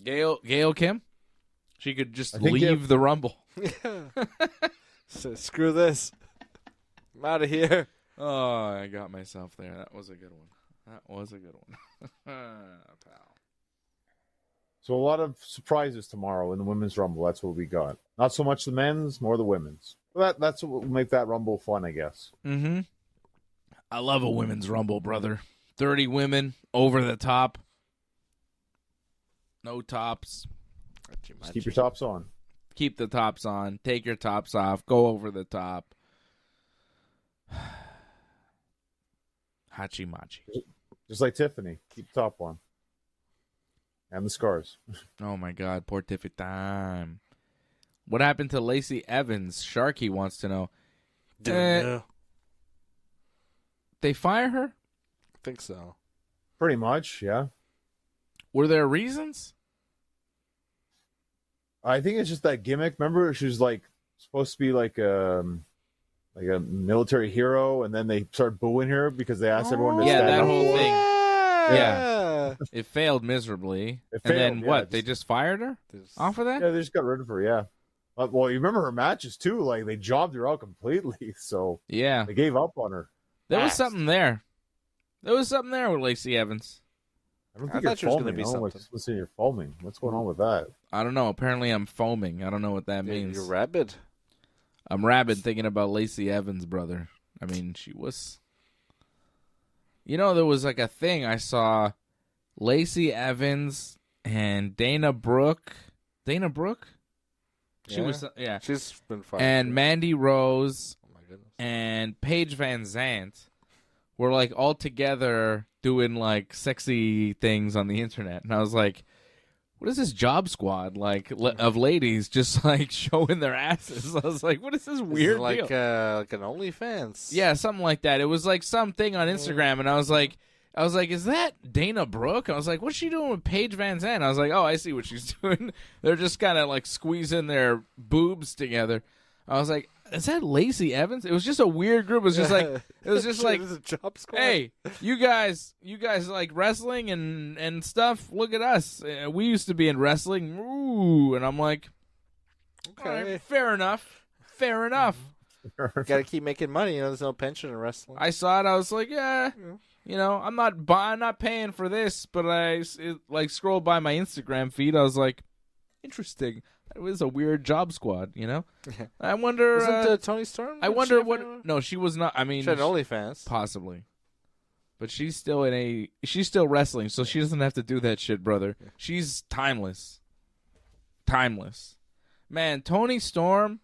Gail Kim? She could just think leave the Rumble. Yeah. So, screw this. I'm out of here. Oh, I got myself there. That was a good one. Pal. So a lot of surprises tomorrow in the women's Rumble. That's what we got. Not so much the men's, more the women's. That's what will make that Rumble fun, I guess. Mm-hmm. I love a women's Rumble, brother. 30 women, over the top. No tops. Just keep your tops on. Keep the tops on. Take your tops off. Go over the top. Hachi Machi. Just like Tiffany. Keep the top on. And the scars. Oh, my God. Poor Tiffy time. What happened to Lacey Evans? Sharky wants to know. Don't know. They fire her? I think so. Pretty much, yeah. Were there reasons? I think it's just that gimmick. Remember, she was like supposed to be like a military hero, and then they started booing her because they asked everyone to Yeah, stand that up whole for her. thing. Yeah. It failed miserably. It And then failed, what? yeah. They just fired her off of that? Yeah, they just got rid of her. Yeah. Well, you remember her matches too. Like they jobbed her out completely, so Yeah. they gave up on her. There was Fast. something there. There was something there with Lacey Evans. I don't I think thought she you're was gonna foaming. be I don't know something. listen, you're foaming. What's going on with that? I don't know. Apparently I'm foaming. I don't know what that means. You're rabid. I'm rabid thinking about Lacey Evans, brother. I mean, she was... You know, there was like a thing I saw. Lacey Evans and Dana Brooke. Dana Brooke? She Yeah. was... Yeah. She's been fired. And Mandy Rose Oh my goodness. and Paige Van Zant were like all together doing like sexy things on the internet. And I was like, what is this job squad like of ladies just like showing their asses? I was like, what is this weird like deal? like an OnlyFans. Yeah, something like that. It was like something on Instagram, and I was like, is that Dana Brooke? I was like, what's she doing with Paige Van Zandt? I was like, oh, I see what she's doing. They're just kind of like squeezing their boobs together. I was like, is that Lacey Evans? It was just a weird group. It was just like, It was a job squad. hey, you guys like wrestling and stuff. Look at us. We used to be in wrestling. Ooh, and I'm like, Okay. all right, fair enough. Fair enough. Got to keep making money. You know, there's no pension in wrestling. I saw it. I was like, yeah. You know, I'm not paying for this, but I scrolled by my Instagram feed. I was like, interesting. It was a weird job squad, you know. Yeah. I wonder. Wasn't Tony Storm? I wonder what. No, she was not. I mean, She had OnlyFans. possibly, but she's still wrestling, so she doesn't have to do that shit, brother. She's timeless. Timeless, man. Tony Storm.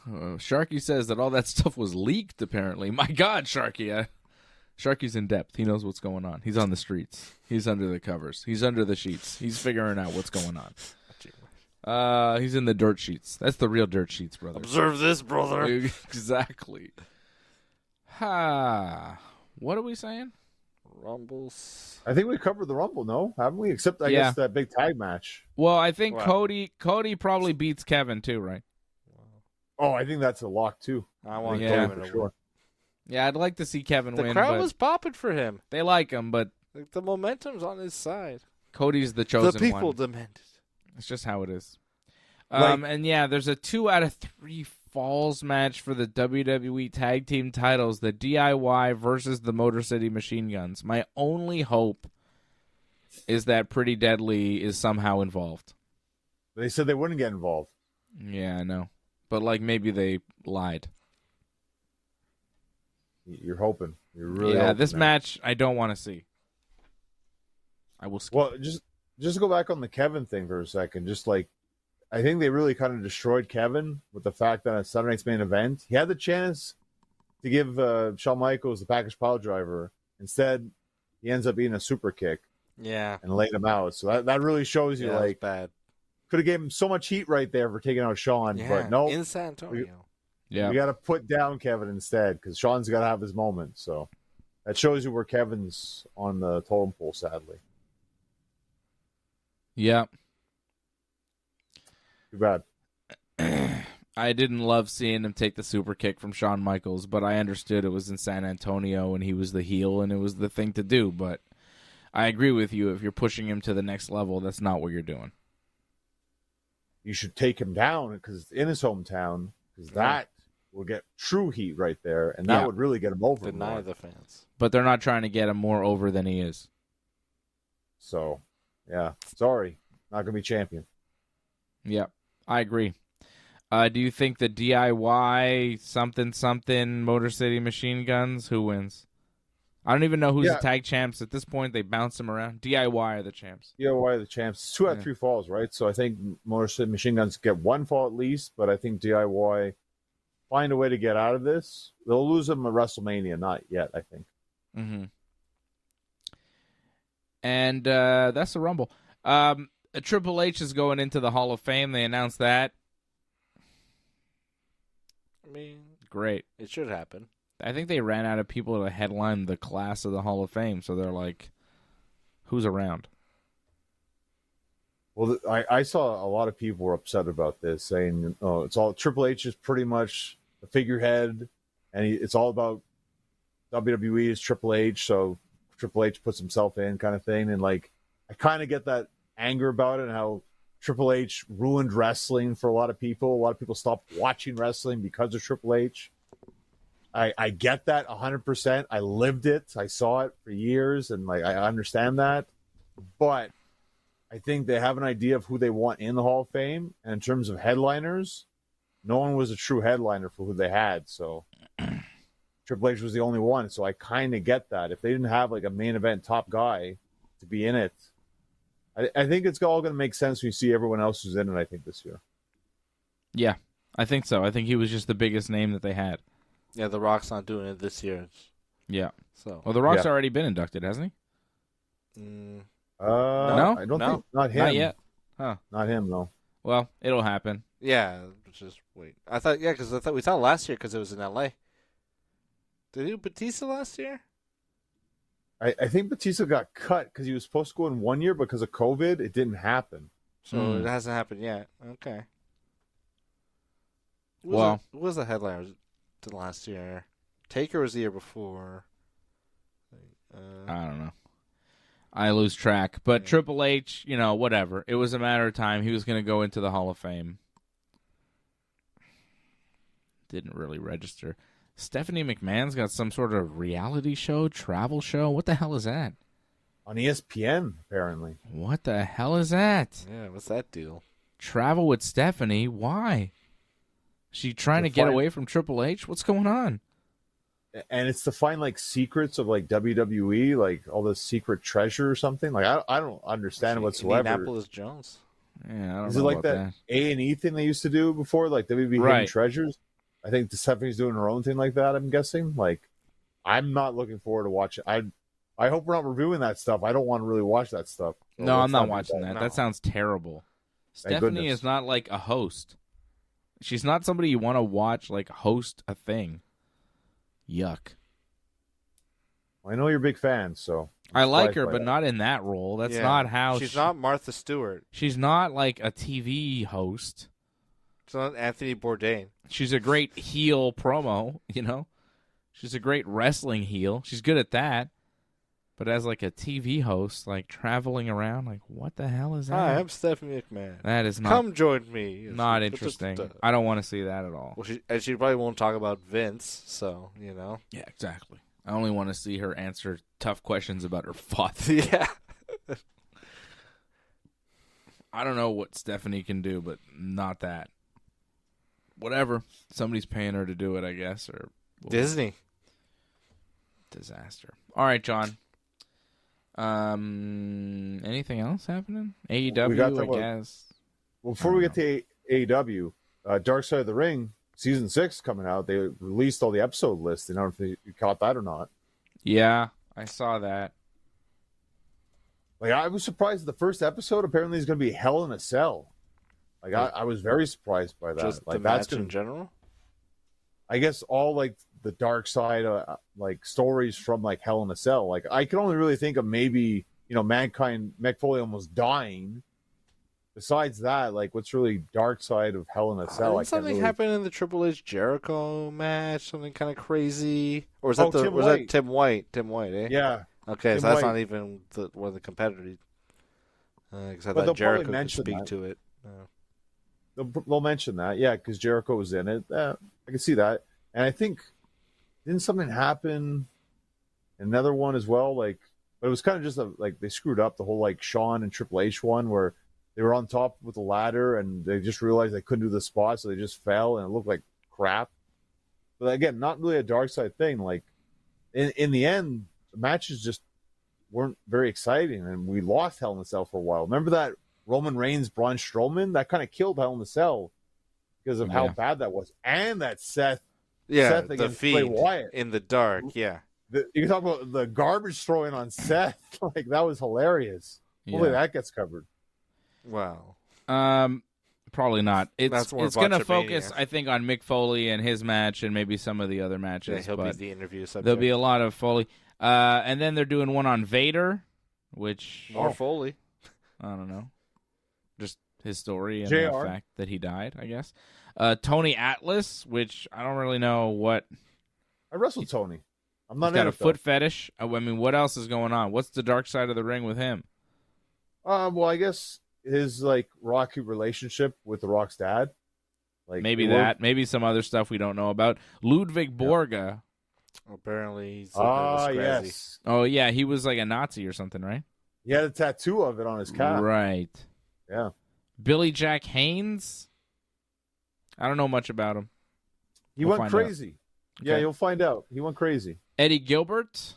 Sharky says that all that stuff was leaked, apparently. My God, Sharky. Sharky's in depth. He knows what's going on. He's on the streets. He's under the covers. He's under the sheets. He's figuring out what's going on. He's in the dirt sheets. That's the real dirt sheets, brother. Observe this, brother. Exactly. Ha. What are we saying? Rumbles. I think we covered the Rumble, no? Haven't we? Except, I Yeah. guess, that big tag match. Well, I think Wow. Cody probably beats Kevin too, right? Oh, I think that's a lock, too. I want Yeah. Kevin for to win. sure. Yeah, I'd like to see Kevin The win, crowd but was popping for him. they like him, but Like, the momentum's on his side. Cody's the chosen The people one. demanded. It's just how it is. Like- And yeah, there's a 2 out of 3 falls match for the WWE Tag Team titles, the DIY versus the Motor City Machine Guns. My only hope is that Pretty Deadly is somehow involved. They said they wouldn't get involved. Yeah, I know. But, like, maybe they lied. You're hoping. You're really Yeah, hoping this that. match I don't want to see. I will skip. Well, just go back on the Kevin thing for a second. Just like, I think they really kind of destroyed Kevin with the fact that on Saturday night's main event, he had the chance to give Shawn Michaels the package pile driver. Instead, he ends up eating a super kick Yeah. and laid him out. So that really shows you, Yeah, like, bad. could have gave him so much heat right there for taking out Shawn, Yeah. but no, In San Antonio. Yeah. we got to put down Kevin instead because Shawn's got to have his moment. So that shows you where Kevin's on the totem pole, sadly. Yeah. Too bad. I didn't love seeing him take the super kick from Shawn Michaels, but I understood it was in San Antonio and he was the heel and it was the thing to do. But I agree with you. If you're pushing him to the next level, that's not what you're doing. You should take him down because in his hometown, because that will get true heat right there, and that would really get him over. Deny more. the fans. But they're not trying to get him more over than he is. So, yeah, sorry, not gonna be champion. Yeah, I agree. Do you think the DIY something Motor City Machine Guns, who wins? I don't even know who's the tag champs at this point. They bounce them around. DIY are the champs. DIY are the champs. It's 2 out of 3 falls, right? So I think Motor City Machine Guns get 1 fall at least, but I think DIY find a way to get out of this. They'll lose them at WrestleMania, not yet, I think. Mm-hmm. And that's the Rumble. Triple H is going into the Hall of Fame. They announced that. I mean, great. It should happen. I think they ran out of people to headline the class of the Hall of Fame, so they're like, who's around? Well, I saw a lot of people were upset about this, saying, "Oh, it's all Triple H is pretty much the figurehead, and it's all about WWE is Triple H, so Triple H puts himself in, kind of thing." And like, I kind of get that anger about it, and how Triple H ruined wrestling for a lot of people. A lot of people stopped watching wrestling because of Triple H. I get that 100%. I lived it. I saw it for years, and like I understand that, but I think they have an idea of who they want in the Hall of Fame. And in terms of headliners, no one was a true headliner for who they had. So Triple H was the only one. So I kind of get that. If they didn't have like a main event top guy to be in it, I think it's all going to make sense when you see everyone else who's in it, I think, this year. Yeah, I think so. I think he was just the biggest name that they had. Yeah, The Rock's not doing it this year. Yeah. So. Well, The Rock's already been inducted, hasn't he? No, I don't think not him. Not yet. Huh? Not him, no. Well, it'll happen. Yeah, just wait. I thought because I thought we saw last year because it was in L.A. Did he do Batista last year? I think Batista got cut because he was supposed to go in 1 year, but because of COVID, it didn't happen. So it hasn't happened yet. Okay. Who was the headliner to last year? Taker was the year before. I don't know. I lose track. But Triple H, whatever. It was a matter of time. He was going to go into the Hall of Fame. Didn't really register. Stephanie McMahon's got some sort of reality show, travel show. What the hell is that? On ESPN, apparently. What the hell is that? Yeah, what's that deal? Travel with Stephanie? Why? She trying to get away from Triple H? What's going on? And it's to find like secrets of like WWE, like all the secret treasure or something. Like I don't understand whatsoever. Indianapolis Jones. Yeah, I don't Is know it like about that A&E thing they used to do before, like WWE Hidden Treasures? I think Stephanie's doing her own thing like that. I'm guessing. Like, I'm not looking forward to watch it. I hope we're not reviewing that stuff. I don't want to really watch that stuff. So no, I'm not watching that. No. That sounds terrible. Thank Stephanie goodness. is not like a host. She's not somebody you want to watch like host a thing. Yuck. I know you're a big fan, so I like her, but not in that role. That's not how she's not Martha Stewart. She's not like a TV host. She's not Anthony Bourdain. She's a great heel promo, She's a great wrestling heel. She's good at that. But as like a TV host, like traveling around, like what the hell is that? Hi, I'm Stephanie McMahon. That is not. Come join me. Not interesting. I don't want to see that at all. Well, she probably won't talk about Vince, so Yeah, exactly. I only want to see her answer tough questions about her father. Yeah. I don't know what Stephanie can do, but not that. whatever. Somebody's paying her to do it, I guess, or Disney. Disaster. All right, John. Anything else happening? AEW, I guess. Well, before we get to AEW, Dark Side of the Ring season 6 coming out. They released all the episode lists. I don't know if you caught that or not. Yeah, I saw that. Like, I was surprised the first episode apparently is going to be Hell in a Cell. Like, I was very surprised by that. Just like, the match in general? I guess all, like, the dark side, like, stories from, like, Hell in a Cell. Like, I can only really think of maybe, Mankind, Mick Foley almost dying. Besides that, like, what's really dark side of Hell in a Cell? Didn't something happen in the Triple H Jericho match? Something kind of crazy? Or was that that Tim White? Tim White, eh? Yeah. Okay, so that's not even one of the competitors. Because I thought Jericho could speak to it. They'll mention that, yeah, because Jericho was in it. I can see that. And I think, didn't something happen? Another one as well, like, but it was kind of just like they screwed up the whole like Shawn and Triple H one where they were on top with a ladder and they just realized they couldn't do the spot, so they just fell and it looked like crap. But again, not really a dark side thing. Like in the end, the matches just weren't very exciting, and we lost Hell in a Cell for a while. Remember that Roman Reigns Braun Strowman? That kind of killed Hell in a Cell because of how bad that was, and that Seth the feed Bray Wyatt in the dark, yeah. You can talk about the garbage throwing on Seth. Like, that was hilarious. Hopefully that gets covered. Wow. Probably not. It's going to focus, I think, on Mick Foley and his match and maybe some of the other matches. Yeah, he'll be the interview subject. There'll be a lot of Foley. And then they're doing one on Vader, which... More Foley. I don't know. Just his story and JR. the fact that he died, I guess. Tony Atlas, which I don't really know what... I wrestled Tony. I'm not He's got a foot fetish. I mean, what else is going on? What's the dark side of the ring with him? Well, I guess his like rocky relationship with the Rock's dad. Like maybe some other stuff we don't know about. Ludwig Borga. Apparently, he's yes. Oh yeah, he was like a Nazi or something, right? He had a tattoo of it on his calf. Right. Yeah. Billy Jack Haynes. I don't know much about him. He went crazy. Okay. Yeah, you'll find out. He went crazy. Eddie Gilbert.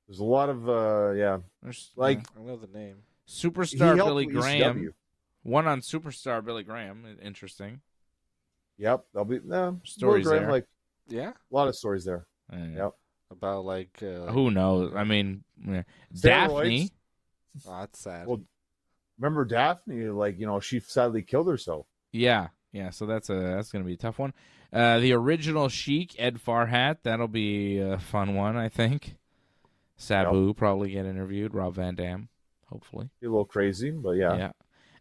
There's a lot of I know the name. Superstar Billy Graham. One on Superstar Billy Graham. Interesting. Yep, there'll be stories Graham, there. A lot of stories there. Yep. About who knows? I mean, Daphne. Oh, that's sad. Well, remember Daphne? She sadly killed herself. Yeah. So that's gonna be a tough one. The original Sheik, Ed Farhat. That'll be a fun one, I think. Sabu probably get interviewed. Rob Van Dam, hopefully. Be a little crazy, but yeah. Yeah.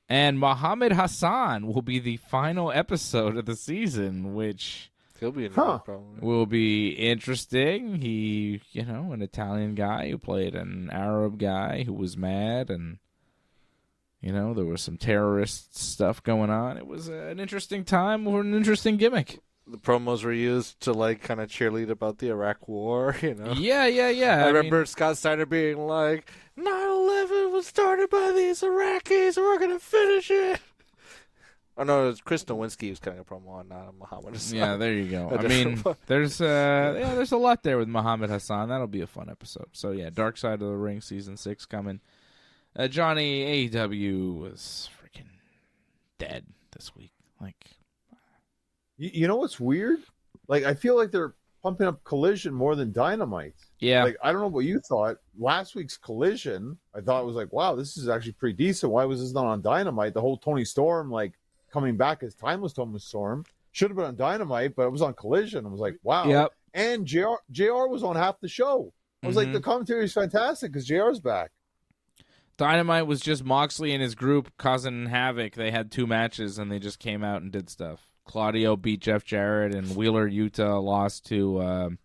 And Muhammad Hassan will be the final episode of the season, which he'll be probably will be interesting. He, an Italian guy who played an Arab guy who was mad, and there was some terrorist stuff going on. It was an interesting time or an interesting gimmick. The promos were used to kind of cheerlead about the Iraq War, Yeah. I remember Scott Steiner being like, 9/11 was started by these Iraqis, and we're going to finish it. Oh, no, it was Chris Nowinski who was cutting a promo on Muhammad Hassan. Yeah, there you go. I mean, there's a lot there with Muhammad Hassan. That'll be a fun episode. So, yeah, Dark Side of the Ring Season 6 coming. Johnny, AEW was freaking dead this week. You know what's weird? I feel like they're pumping up Collision more than Dynamite. Yeah. I don't know what you thought. Last week's Collision, I thought was wow, this is actually pretty decent. Why was this not on Dynamite? The whole Tony Storm, coming back as timeless Tony Storm, should have been on Dynamite, but it was on Collision. I was like, wow. Yep. And JR was on half the show. I was like, the commentary is fantastic because JR's back. Dynamite was just Moxley and his group causing havoc. They had 2 matches, and they just came out and did stuff. Claudio beat Jeff Jarrett, and Wheeler Yuta lost to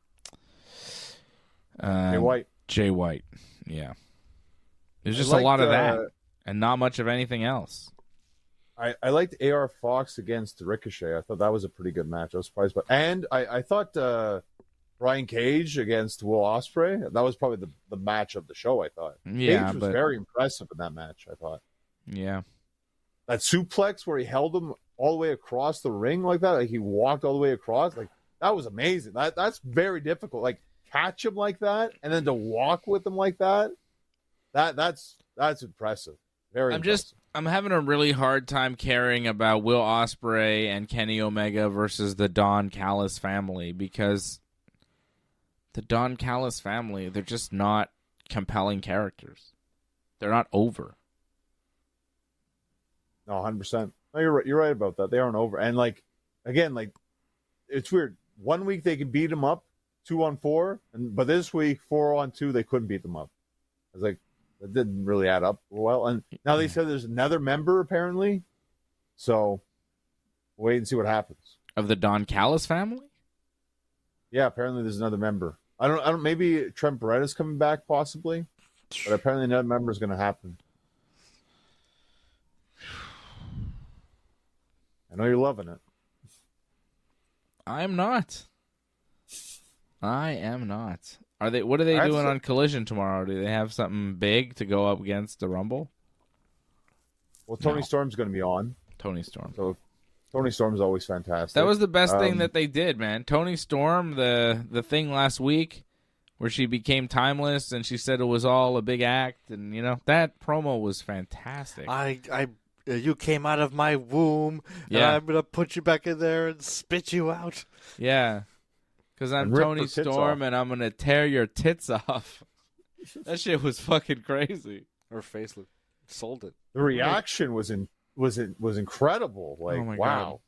Jay White. Yeah. There's just a lot of that, and not much of anything else. I liked AR Fox against Ricochet. I thought that was a pretty good match. I was surprised by and I thought Brian Cage against Will Ospreay, that was probably the match of the show, I thought. Yeah, Cage was very impressive in that match, I thought. Yeah. That suplex where he held him all the way across the ring like that. Like he walked all the way across. Like that was amazing. That's very difficult. Like catch him like that and then to walk with him like that. That's impressive. Very impressive. I'm having a really hard time caring about Will Ospreay and Kenny Omega versus the Don Callis family because the Don Callis family, they're just not compelling characters. They're not over. No, 100%. No, you're right about that. They aren't over. And like again, like it's weird. 1 week they could beat them up 2-on-4, but this week 4-on-2 they couldn't beat them up. I was like, that didn't really add up well. And now they said there's another member apparently. So wait and see what happens. Of the Don Callis family? Yeah, apparently there's another member. I don't maybe Trent Beretta's coming back possibly. But apparently another member is going to happen. I know you're loving it. I'm not. I am not. What are they doing on Collision tomorrow? Do they have something big to go up against the Rumble? Well, Tony Storm's going to be on. Tony Storm. So Tony Storm's always fantastic. That was the best thing that they did, man. Tony Storm, the thing last week where she became timeless and she said it was all a big act, and that promo was fantastic. You came out of my womb, and I'm gonna put you back in there and spit you out. Yeah, because I'm Tony Storm and I'm gonna tear your tits off. That shit was fucking crazy. Her face sold it. The reaction was incredible. Like, oh my wow. God.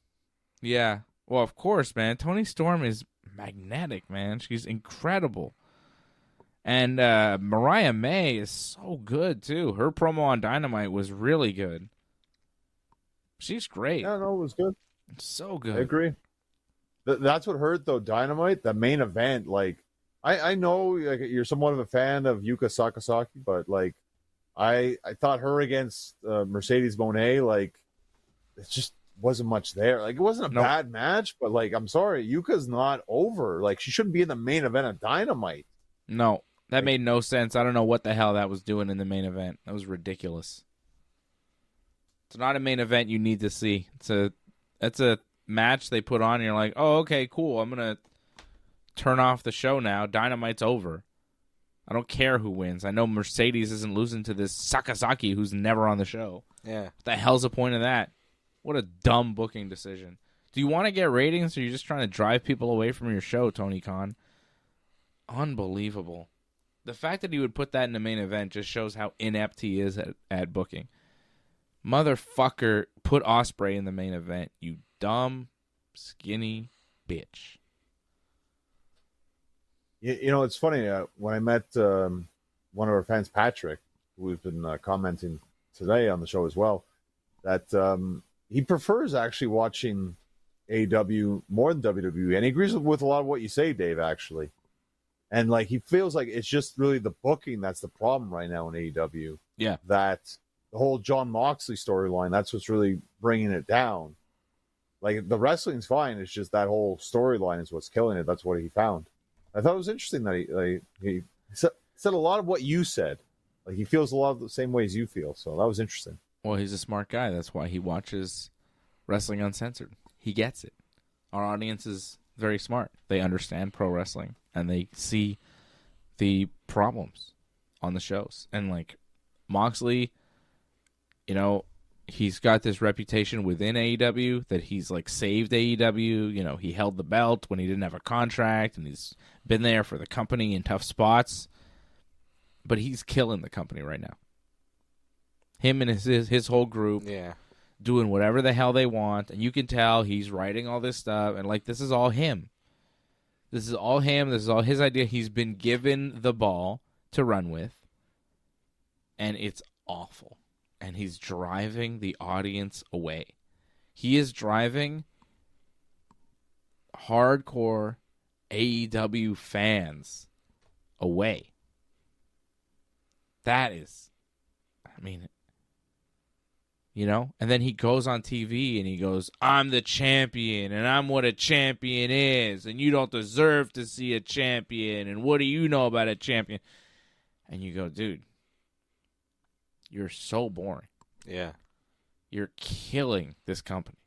Yeah. Well, of course, man. Tony Storm is magnetic, man. She's incredible. And Mariah May is so good, too. Her promo on Dynamite was really good. She's great. Yeah, no, it was good. So good. I agree. That's what hurt, though, Dynamite, the main event. Like, I know like, you're somewhat of a fan of Yuka Sakazaki, but, like, I thought her against Mercedes Moné, like, it just wasn't much there. Like, it wasn't a bad match, but, like, I'm sorry, Yuka's not over. Like, she shouldn't be in the main event of Dynamite. No, that made no sense. I don't know what the hell that was doing in the main event. That was ridiculous. It's not a main event you need to see. It's a match they put on, and you're like, oh, okay, cool. I'm going to turn off the show now. Dynamite's over. I don't care who wins. I know Mercedes isn't losing to this Sakazaki who's never on the show. Yeah. What the hell's the point of that? What a dumb booking decision. Do you want to get ratings, or are you just trying to drive people away from your show, Tony Khan? Unbelievable. The fact that he would put that in the main event just shows how inept he is at booking. Motherfucker, put Ospreay in the main event, you dumb, skinny bitch. You know, it's funny. When I met one of our fans, Patrick, who's been commenting today on the show as well, that he prefers actually watching AEW more than WWE, and he agrees with a lot of what you say, Dave, actually. And like he feels like it's just really the booking that's the problem right now in AEW. Yeah. That the whole Jon Moxley storyline, that's what's really bringing it down. Like the wrestling's fine, it's just that whole storyline is what's killing it. That's what he found. I thought it was interesting that he said a lot of what you said. Like he feels a lot of the same ways you feel. So that was interesting. Well, he's a smart guy. That's why he watches Wrestling Uncensored. He gets it. Our audience is very smart. They understand pro wrestling, and they see the problems on the shows. And, like, Moxley, you know, he's got this reputation within AEW that he's, like, saved AEW. You know, he held the belt when he didn't have a contract, and he's been there for the company in tough spots. But he's killing the company right now. Him and his whole group. Yeah. Doing whatever the hell they want, and you can tell he's writing all this stuff, and like this is all him. This is all him. This is all his idea. He's been given the ball to run with, and it's awful. And he's driving the audience away. He is driving hardcore AEW fans away. That is, I mean, you know, and then he goes on TV and he goes, I'm the champion and I'm what a champion is and you don't deserve to see a champion and what do you know about a champion? And you go, dude, you're so boring. Yeah. You're killing this company.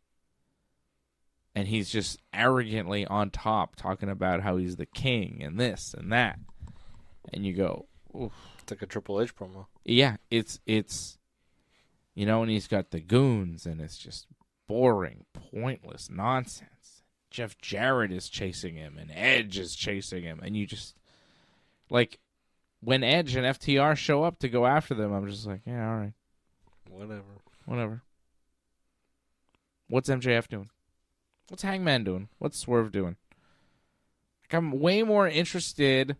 And he's just arrogantly on top talking about how he's the king and this and that. And you go, oof. It's like a Triple H promo. Yeah, it's and he's got the goons, and it's just boring, pointless nonsense. Jeff Jarrett is chasing him, and Edge is chasing him, and you just, like, when Edge and FTR show up to go after them, I'm just like, yeah, all right. Whatever. What's MJF doing? What's Hangman doing? What's Swerve doing? Like, I'm way more interested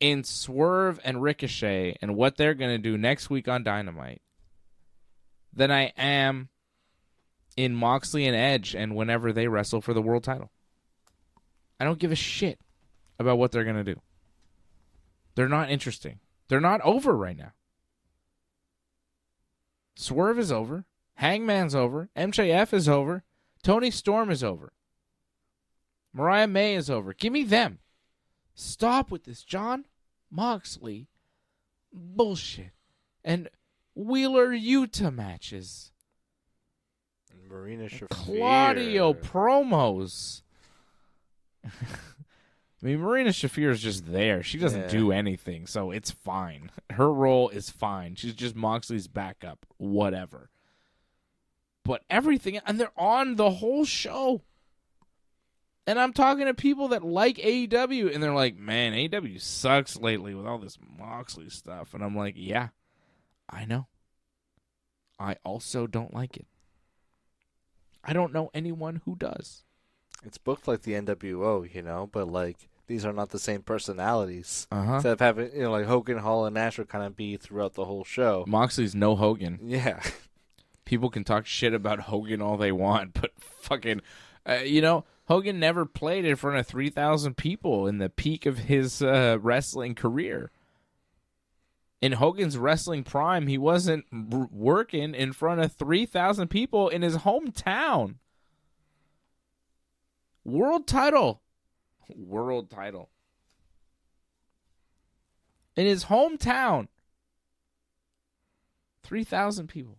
in Swerve and Ricochet and what they're going to do next week on Dynamite than I am in Moxley and Edge and whenever they wrestle for the world title. I don't give a shit about what they're going to do. They're not interesting. They're not over right now. Swerve is over. Hangman's over. MJF is over. Tony Storm is over. Mariah May is over. Give me them. Stop with this John Moxley bullshit and Wheeler Yuta matches. And Marina Shafir. Claudio promos. I mean, Marina Shafir is just there. She doesn't do anything, so it's fine. Her role is fine. She's just Moxley's backup. Whatever. But everything, and they're on the whole show. And I'm talking to people that like AEW, and they're like, man, AEW sucks lately with all this Moxley stuff. And I'm like, yeah, I know. I also don't like it. I don't know anyone who does. It's booked like the NWO, but like these are not the same personalities. Uh-huh. Instead of having, like Hogan, Hall, and Nash would kind of be throughout the whole show. Moxley's no Hogan. Yeah. People can talk shit about Hogan all they want, but fucking, Hogan never played in front of 3,000 people in the peak of his wrestling career. In Hogan's wrestling prime, he wasn't working in front of 3,000 people in his hometown. World title. In his hometown. 3,000 people.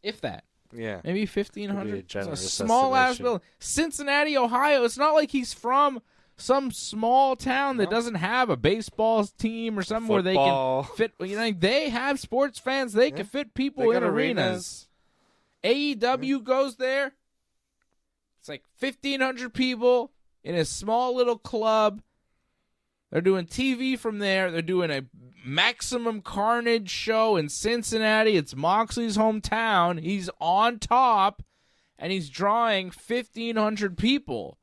If that. Yeah. Maybe 1,500. It's a small-ass building. Cincinnati, Ohio. It's not like he's from some small town that doesn't have a baseball team or something where they can fit. They have sports fans. They can fit people in arenas. AEW goes there. It's like 1,500 people in a small little club. They're doing TV from there. They're doing a Maximum Carnage show in Cincinnati. It's Moxley's hometown. He's on top, and he's drawing 1,500 people.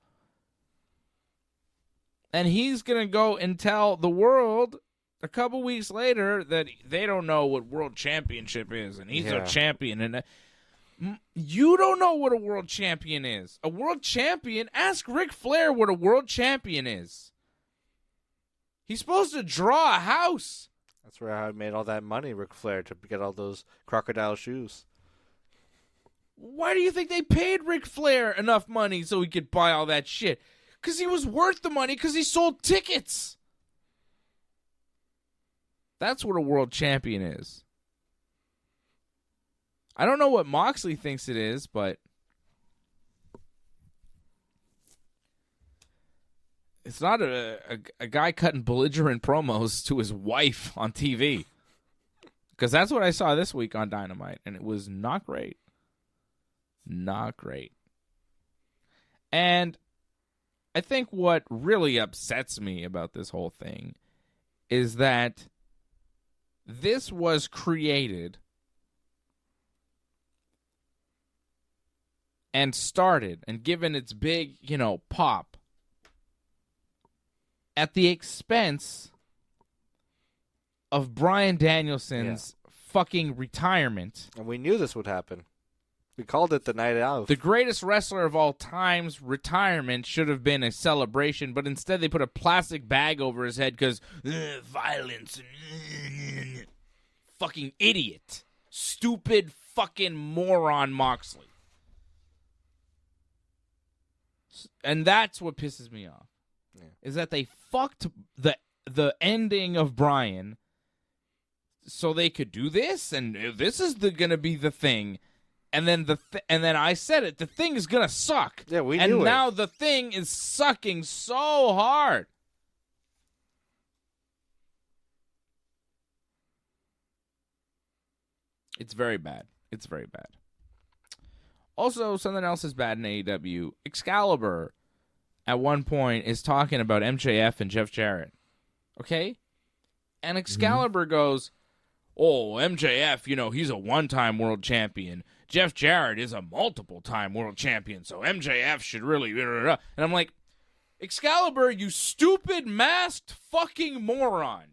And he's going to go and tell the world a couple weeks later that they don't know what World Championship is, and he's a champion. And you don't know what a world champion is. A world champion? Ask Ric Flair what a world champion is. He's supposed to draw a house. That's where I made all that money, Ric Flair, to get all those crocodile shoes. Why do you think they paid Ric Flair enough money so he could buy all that shit? Because he was worth the money because he sold tickets. That's what a world champion is. I don't know what Moxley thinks it is, but it's not a guy cutting belligerent promos to his wife on TV. Because that's what I saw this week on Dynamite, and it was not great. Not great. And I think what really upsets me about this whole thing is that this was created and started and given its big, pop at the expense of Bryan Danielson's fucking retirement. And we knew this would happen. We called it the night out. The greatest wrestler of all time's retirement should have been a celebration, but instead they put a plastic bag over his head because violence. Fucking idiot. Stupid fucking moron Moxley. And that's what pisses me off. Yeah. Is that they fucked the ending of Bryan so they could do this, and this is going to be the thing. And then and then I said it. The thing is gonna suck. Yeah, we and knew it. now the thing is sucking so hard. It's very bad. It's very bad. Also, something else is bad in AEW. Excalibur, at one point, is talking about MJF and Jeff Jarrett. Okay? And Excalibur goes, oh, MJF, he's a one-time world champion. Jeff Jarrett is a multiple-time world champion, so MJF should really... And I'm like, Excalibur, you stupid masked fucking moron.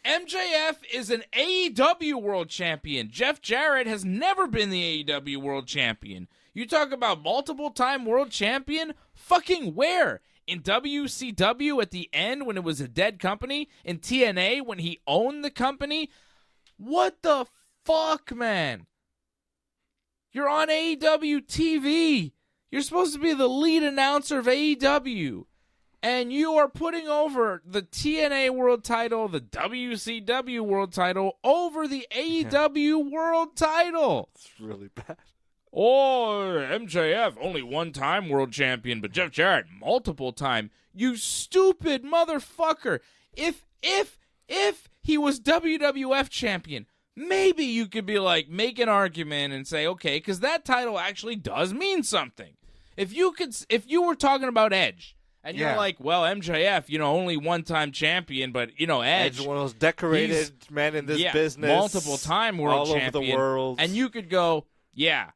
MJF is an AEW world champion. Jeff Jarrett has never been the AEW world champion. You talk about multiple-time world champion? Fucking where? In WCW at the end when it was a dead company? In TNA when he owned the company? What the fuck, man? You're on AEW TV. You're supposed to be the lead announcer of AEW. And you are putting over the TNA world title, the WCW world title, over the AEW world title. It's really bad. Oh, MJF, only one-time world champion, but Jeff Jarrett, multiple-time. You stupid motherfucker. If he was WWF champion, maybe you could be like, make an argument and say, okay, because that title actually does mean something. If you were talking about Edge, and you're like, well, MJF, only one-time champion, but, Edge. Edge, one of those decorated men in this business. Multiple-time world all champion. Over the world. And you could go, yeah,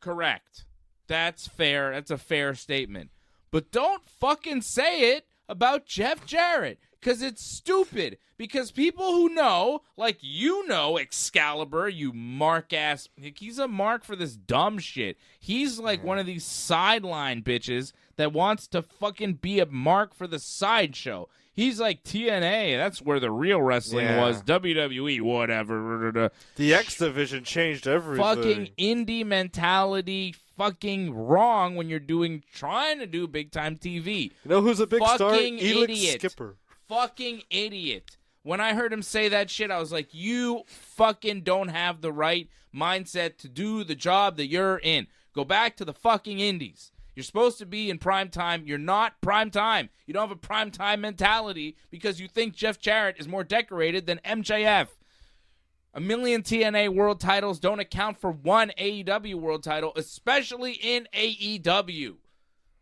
correct. That's fair. That's a fair statement. But don't fucking say it about Jeff Jarrett, because it's stupid. Because people who know, like Excalibur, you mark-ass, he's a mark for this dumb shit. He's like one of these sideline bitches that wants to fucking be a mark for the sideshow. He's like TNA, that's where the real wrestling was. WWE, whatever. The X Division changed everything. Fucking indie mentality, fucking wrong when you're trying to do big-time TV. You know who's a big star? Fucking Elix idiot. Skipper. Fucking idiot. When I heard him say that shit, I was like, you fucking don't have the right mindset to do the job that you're in. Go back to the fucking indies. You're supposed to be in prime time. You're not prime time. You don't have a prime time mentality because you think Jeff Jarrett is more decorated than MJF. A million TNA world titles don't account for one AEW world title, especially in AEW.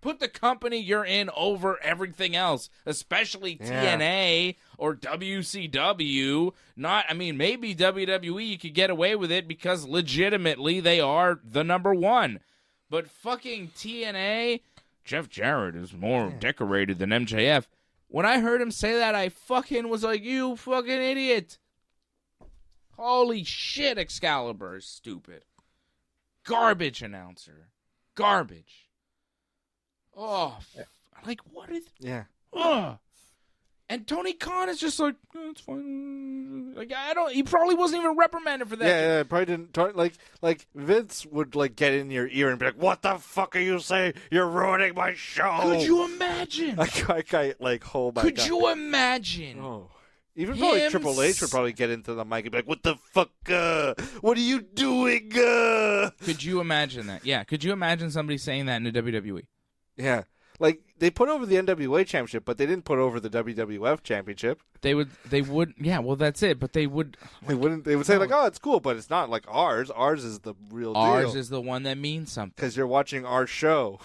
Put the company you're in over everything else, especially TNA or WCW. Maybe WWE you could get away with it because legitimately they are the number one. But fucking TNA, Jeff Jarrett is more decorated than MJF. When I heard him say that, I fucking was like, you fucking idiot. Holy shit, Excalibur is stupid. Garbage announcer. Garbage. Oh, like, what is... Yeah. Ugh. And Tony Khan is just like, it's fine. Like, he probably wasn't even reprimanded for that. Yeah, probably didn't. Like Vince would, get in your ear and be like, what the fuck are you saying? You're ruining my show. Could you imagine? Oh my God. Could you imagine? Oh. Even probably Triple H would probably get into the mic and be like, what the fuck? What are you doing? Could you imagine that? Yeah, could you imagine somebody saying that in the WWE? Yeah. Like, they put over the NWA championship, but they didn't put over the WWF championship. They would, yeah, well, that's it, but they would... They would say, oh, it's cool, but it's not like ours. Ours is the real deal. Ours is the one that means something. Because you're watching our show.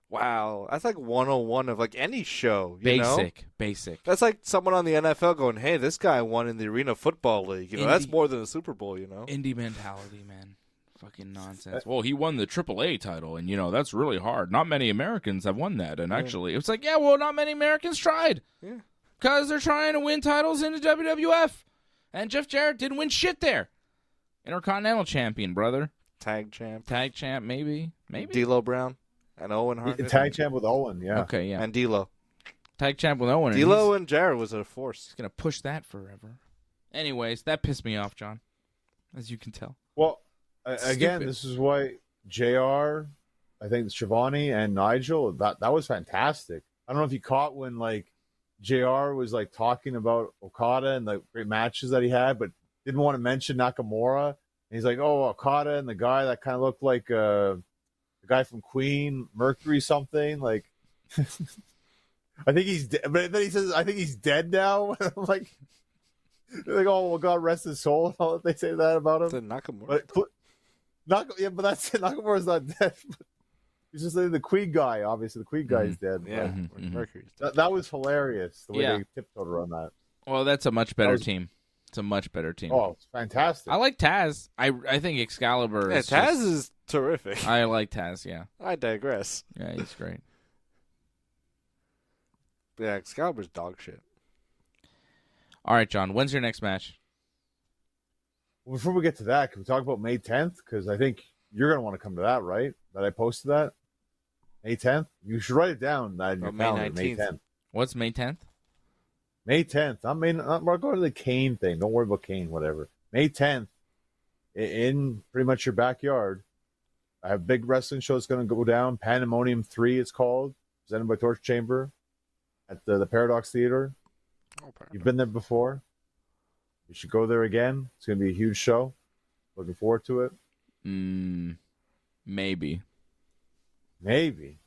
Wow. That's like 101 of, any show, you know? Basic. That's like someone on the NFL going, hey, this guy won in the Arena Football League. That's more than a Super Bowl, Indie mentality, man. Fucking nonsense. Well, he won the AAA title, and, that's really hard. Not many Americans have won that, and actually, it's like, not many Americans tried. Yeah. Because they're trying to win titles in the WWF. And Jeff Jarrett didn't win shit there. Intercontinental champion, brother. Tag champ, maybe. D'Lo Brown and Owen Hart. Tag champ with Owen, yeah. Okay, yeah. And D'Lo. Tag champ with Owen. D'Lo and Jarrett was a force. He's going to push that forever. Anyways, that pissed me off, John, as you can tell. Well... Again, this is why JR, I think Shivani and Nigel, that was fantastic. I don't know if you caught when JR was talking about Okada and the great matches that he had, but didn't want to mention Nakamura. he's like, oh, Okada and the guy that kind of looked like the guy from Queen, Mercury something. Like, I think he's dead. But then he says, I think he's dead now. I'm like, they're like, oh, well, God rest his soul. They say that about him. The Nakamura. But that's it. Nakamura's not dead. He's just like the Queen guy. Obviously, the Queen guy is dead. Yeah, Mercury's dead. That was hilarious, the way they tiptoed around that. Well, that's a much better team. It's a much better team. Oh, it's fantastic. I like Taz. I think Excalibur is Taz is terrific. I like Taz, yeah. I digress. Yeah, he's great. Yeah, Excalibur's dog shit. All right, John, when's your next match? Well, before we get to that, can we talk about May 10th? Because I think you're going to want to come to that, right? That I posted that? May 10th? You should write it down. That in your calendar, May 10th. What's May 10th? May 10th. I'm going to the Kane thing. Don't worry about Kane, whatever. May 10th, in pretty much your backyard. I have a big wrestling show that's going to go down. Pandemonium 3, it's called. Presented by Torch Chamber at the Paradox Theater. You've been there before. You should go there again. It's going to be a huge show. Looking forward to it. Maybe. Maybe.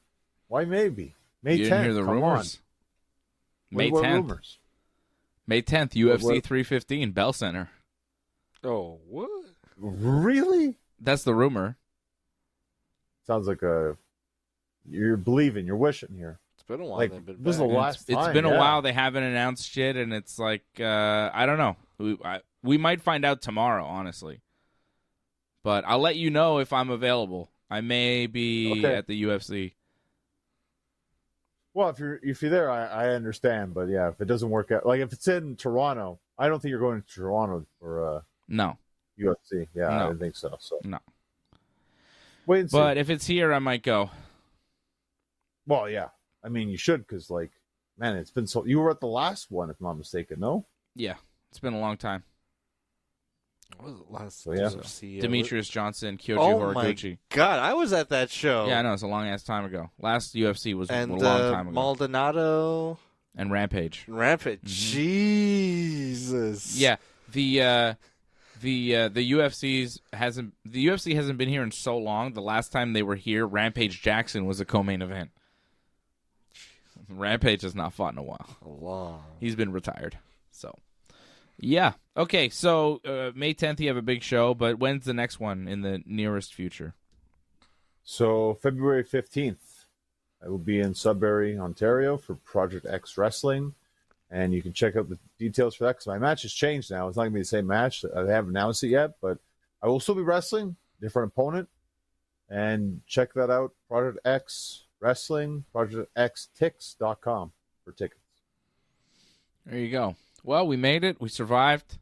Why maybe? May 10th. You didn't hear the rumors? May 10th. What rumors? May 10th, UFC 315, Bell Center. Oh, what? Really? That's the rumor. Sounds like you're believing, you're wishing here. It's been a while. Like, this is the last time. It's been a while. They haven't announced shit, and it's like, I don't know. We might find out tomorrow, honestly. But I'll let you know if I'm available. I may be at the UFC. Well, if you're there, I understand. But yeah, if it doesn't work out, like if it's in Toronto, I don't think you're going to Toronto for no UFC. Yeah, no. I didn't think so. So no. Wait and see. But if it's here, I might go. Well, yeah. I mean, you should because, like, man, it's been so. You were at the last one, if I'm not mistaken. No. Yeah, it's been a long time. What was the last? So, yeah. Demetrius Johnson, Kyoji Horiguchi. My God, I was at that show. Yeah, I know. It's a long ass time ago. Last UFC was and, a long time ago. Maldonado and Rampage. Mm-hmm. Jesus. Yeah, the UFC hasn't been here in so long. The last time they were here, Rampage Jackson was a co-main event. Rampage has not fought in a while. He's been retired. So, yeah. Okay, so May 10th you have a big show, but when's the next one in the nearest future? So February 15th, I will be in Sudbury, Ontario for Project X Wrestling, and you can check out the details for that because my match has changed now. It's not going to be the same match. They haven't announced it yet, but I will still be wrestling, different opponent, and check that out. Project X Wrestling, ProjectXTix.com for tickets. There you go. Well, we made it. We survived.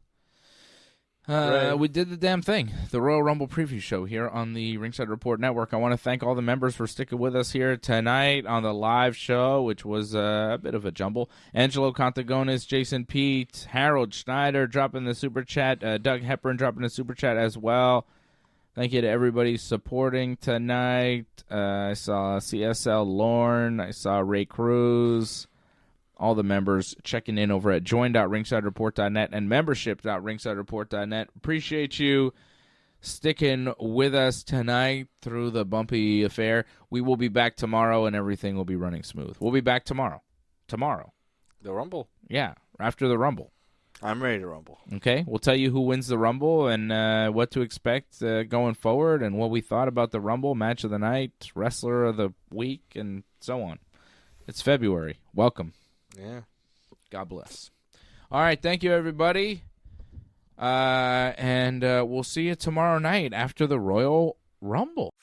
Right. We did the damn thing. The Royal Rumble preview show here on the Ringside Report Network. I want to thank all the members for sticking with us here tonight on the live show, which was a bit of a jumble. Angelo Contagonis, Jason Pete, Harold Schneider dropping the super chat, Doug Hepburn dropping the super chat as well. Thank you to everybody supporting tonight. I saw CSL Lorne. I saw Ray Cruz. All the members checking in over at join.ringsidereport.net and membership.ringsidereport.net. Appreciate you sticking with us tonight through the bumpy affair. We will be back tomorrow, and everything will be running smooth. We'll be back tomorrow. The Rumble. Yeah, after the Rumble. I'm ready to rumble. Okay, we'll tell you who wins the Rumble and what to expect going forward and what we thought about the Rumble, match of the night, wrestler of the week, and so on. It's February. Welcome. Yeah. God bless. All right, thank you, everybody. And we'll see you tomorrow night after the Royal Rumble.